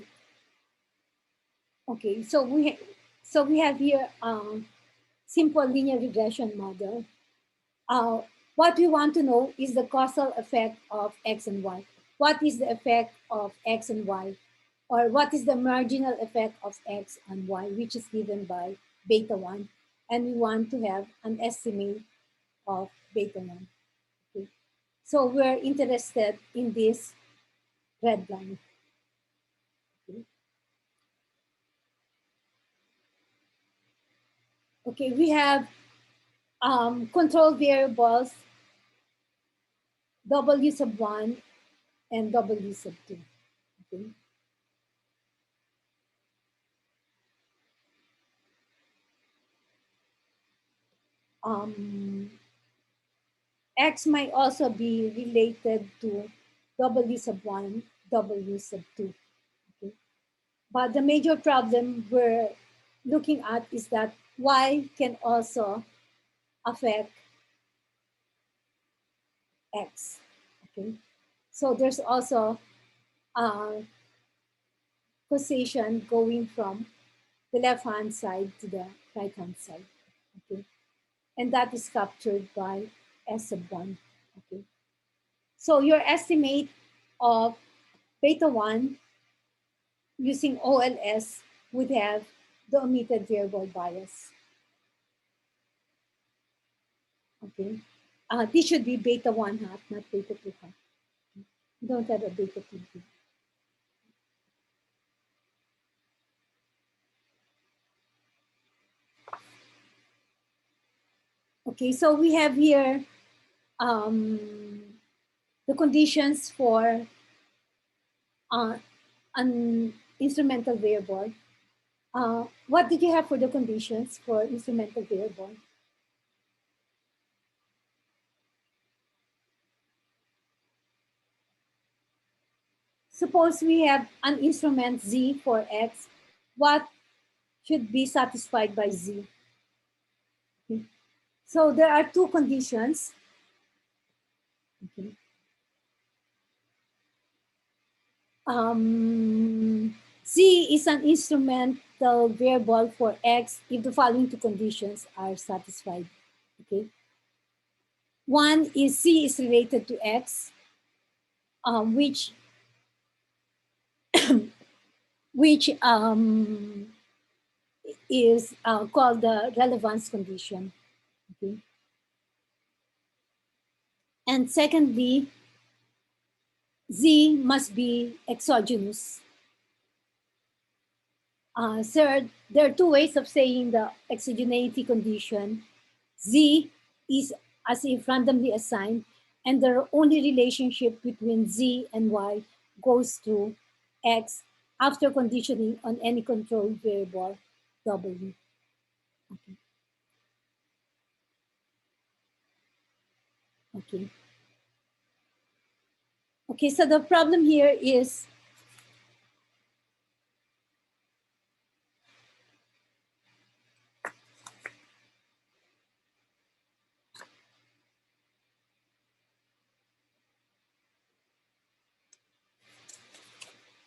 Okay. So we have here simple linear regression model. Uh, what we want to know is the causal effect of x and y. What is the effect of x and y? Or what is the marginal effect of x and y, which is given by beta 1. And we want to have an estimate of beta 1. Okay. So we're interested in this red line. Okay, okay, we have control variables W sub 1 and W sub 2. Okay. Um, X might also be related to W sub 1, W sub 2. Okay. But the major problem we're looking at is that Y can also affect X. Okay. So there's also a position going from the left hand side to the right hand side. Okay. And that is captured by S sub 1. Okay. So your estimate of beta 1 using OLS would have the omitted variable bias. Okay. This should be beta 1 half, not beta 2 half. You don't have a beta 2 here. Okay, so we have here the conditions for an instrumental variable. What did you have for the conditions for instrumental variable? Suppose we have an instrument Z for X. What should be satisfied by Z? Okay. So there are two conditions. Okay. Z is an instrumental variable for X if the following two conditions are satisfied. Okay. One is C is related to X, which is called the relevance condition. Okay. And secondly, Z must be exogenous. Third, there are two ways of saying the exogeneity condition. Z is as if randomly assigned, and the only relationship between Z and Y goes to X after conditioning on any control variable W. Okay. Okay. Okay, so the problem here is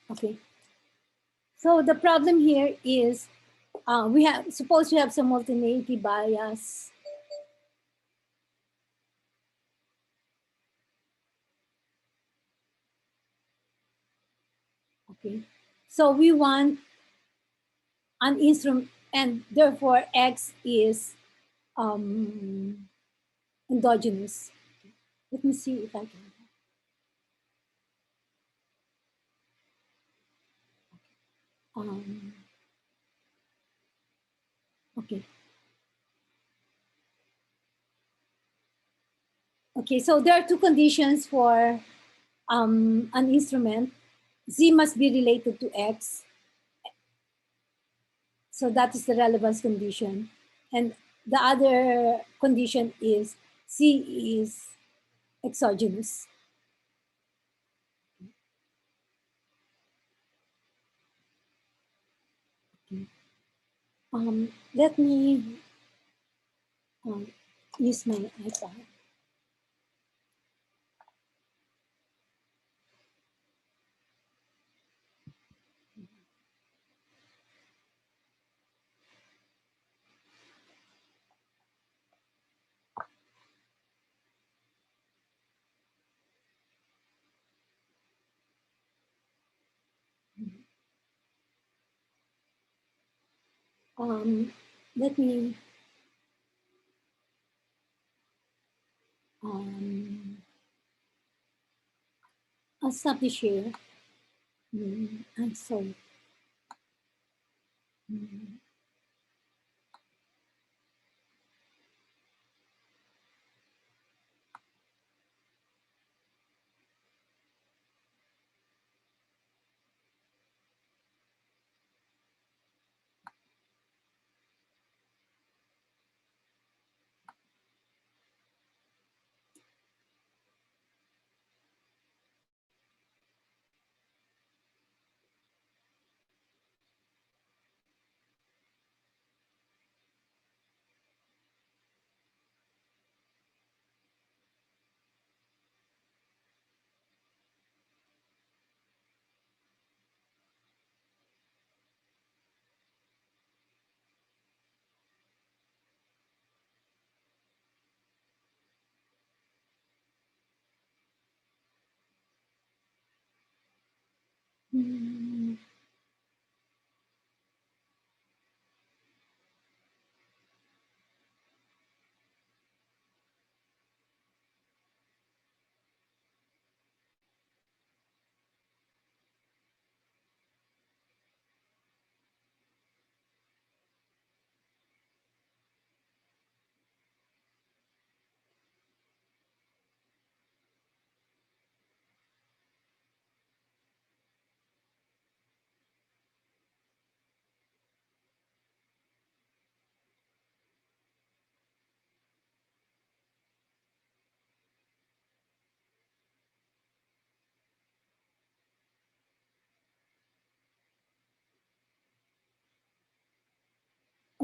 okay. So the problem here is we have suppose we have some multiplicativity bias. Okay, so we want an instrument, and therefore X is endogenous. Let me see if I can. Um, okay. Okay, so there are two conditions for an instrument. Z must be related to X. So that is the relevance condition. And the other condition is C is exogenous. Okay. Let me use my iPad. Let me um, I'll stop the share. I'm sorry. Mm,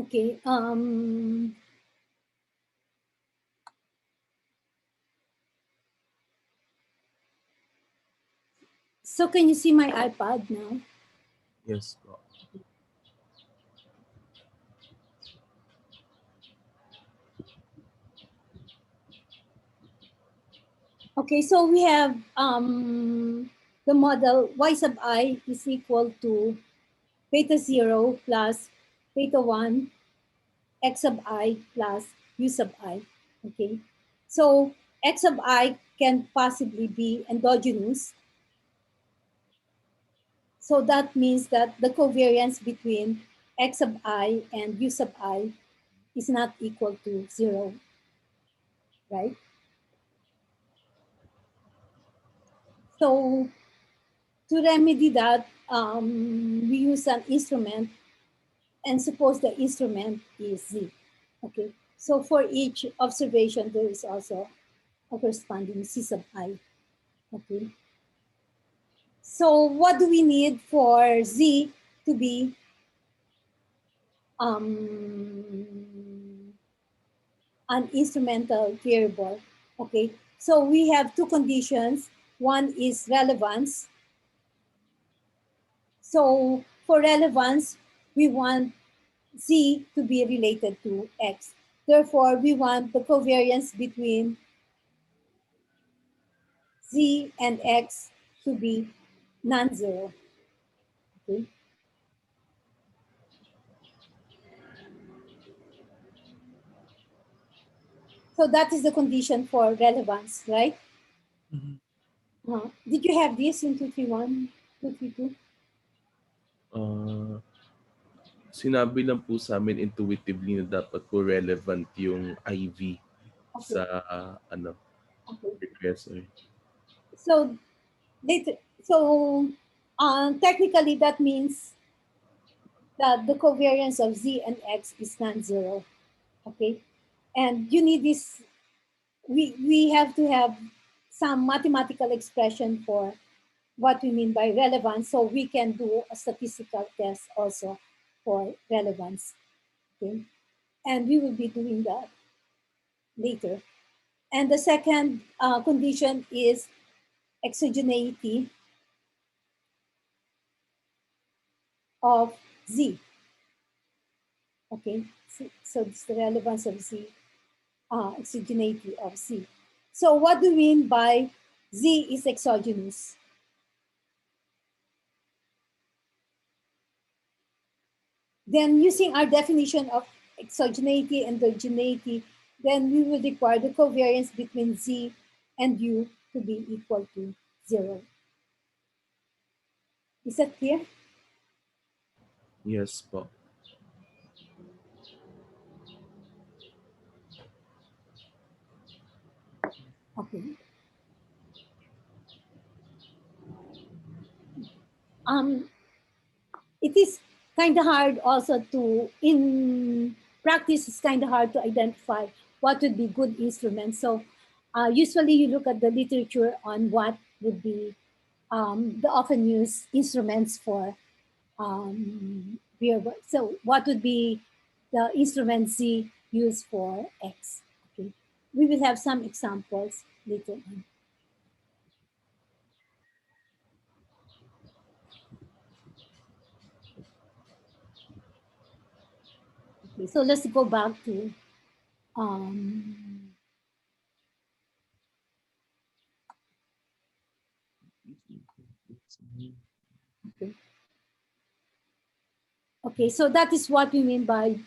okay. So can you see my iPad now? Yes po. Okay, so we have the model y sub I is equal to beta 0 plus beta 1 x sub I plus u sub I. Okay, so x sub I can possibly be endogenous. So that means that the covariance between x sub I and u sub I is not equal to 0, right? So to remedy that, we use an instrument, and suppose the instrument is Z. Okay, so for each observation, there is also a corresponding C sub I. Okay, so what do we need for Z to be an instrumental variable? Okay, so we have two conditions. One is relevance. So for relevance, we want Z to be related to X. Therefore, we want the covariance between Z and X to be non-zero. Okay? So that is the condition for relevance, right? Mhm. Did you have this in 231, 232? Ah, sinabi lang po sa'min intuitively na dapat po relevant yung IV Okay, sa ano, okay. regressor. So later, so technically that means that the covariance of Z and X is non-zero. Okay, and you need this. We have to have some mathematical expression for what we mean by relevance, so we can do a statistical test also for relevance. Okay, and we will be doing that later. And the second condition is exogeneity of Z. Okay, so it's the relevance of Z, exogeneity of Z. So what do we mean by Z is exogenous? Then using our definition of exogeneity and endogeneity, then we would require the covariance between Z and U to be equal to 0. Is that clear? Yes po. Okay. Um, it is kind of hard also to, in practice, it's kind of hard to identify what would be good instruments. So usually you look at the literature on what would be the often used instruments for beer. So what would be the instrument Z used for X? Okay. We will have some examples later on. Okay, so let's go back to um, okay. Okay, so that is what we mean by,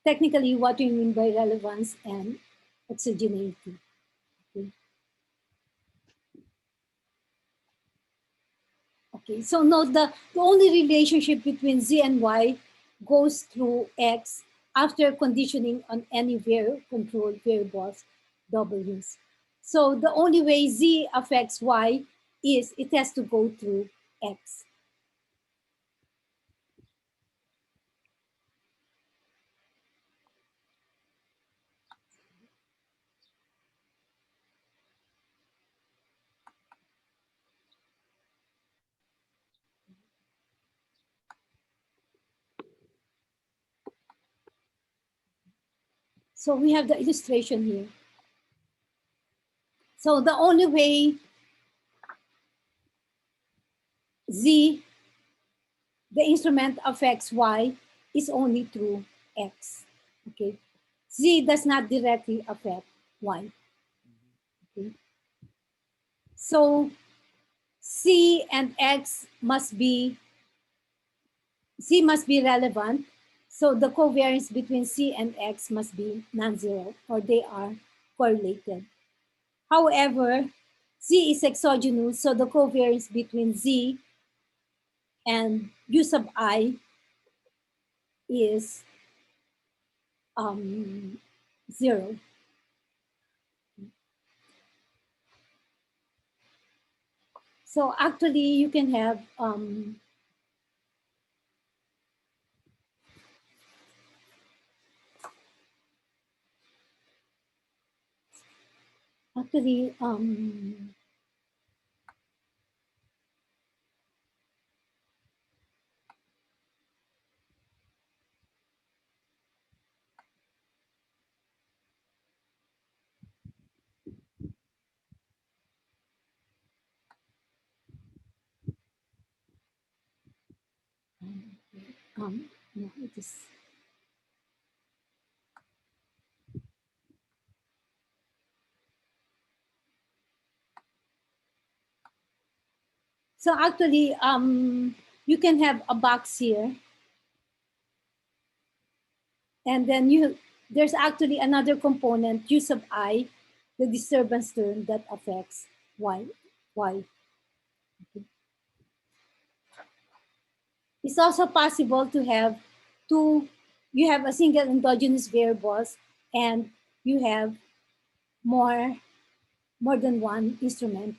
technically what we mean by relevance and exogeneity. Okay, okay. So note the only relationship between Z and Y goes through X after conditioning on any controlled variables W's. So the only way Z affects Y is it has to go through X. So we have the illustration here. So the only way Z, the instrument affects Y is only through X. Okay. Z does not directly affect Y. Okay. So C and X must be, C must be relevant. So the covariance between C and X must be non-zero, or they are correlated. However, Z is exogenous, so the covariance between Z and U sub I is um, 0. So actually, you can have actually no, it is. So actually, you can have a box here, and then there's actually another component, U sub I, the disturbance term that affects Y. Y. Okay. It's also possible to have two, you have a single endogenous variables and you have more than one instrument.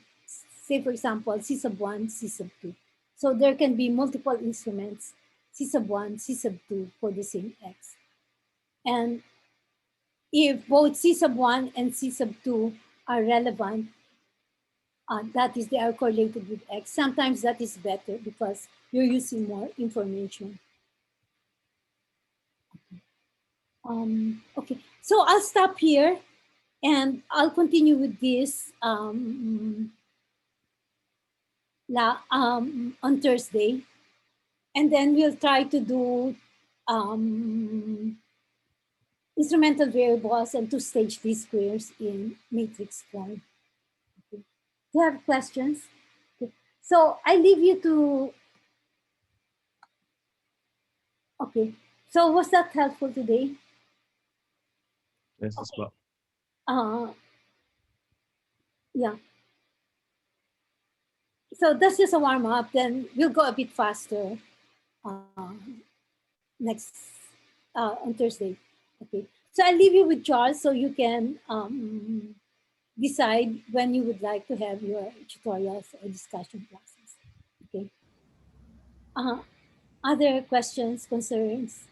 Say for example, C sub 1, C sub 2. So there can be multiple instruments, C sub 1, C sub 2 for the same X. And if both C sub 1 and C sub 2 are relevant, that is, they are correlated with X. Sometimes that is better because you're using more information. Okay, so I'll stop here and I'll continue with this on Thursday. And then we'll try to do instrumental variables and two-stage least squares in matrix form. Okay. Do you have questions? Okay. So I leave you to, okay. So was that helpful today? Yes Okay. po. Yeah. So that's just a warm up. Then we'll go a bit faster next on Thursday. Okay. So I'll leave you with Charles so you can decide when you would like to have your tutorials or discussion classes. Okay. Other questions, concerns?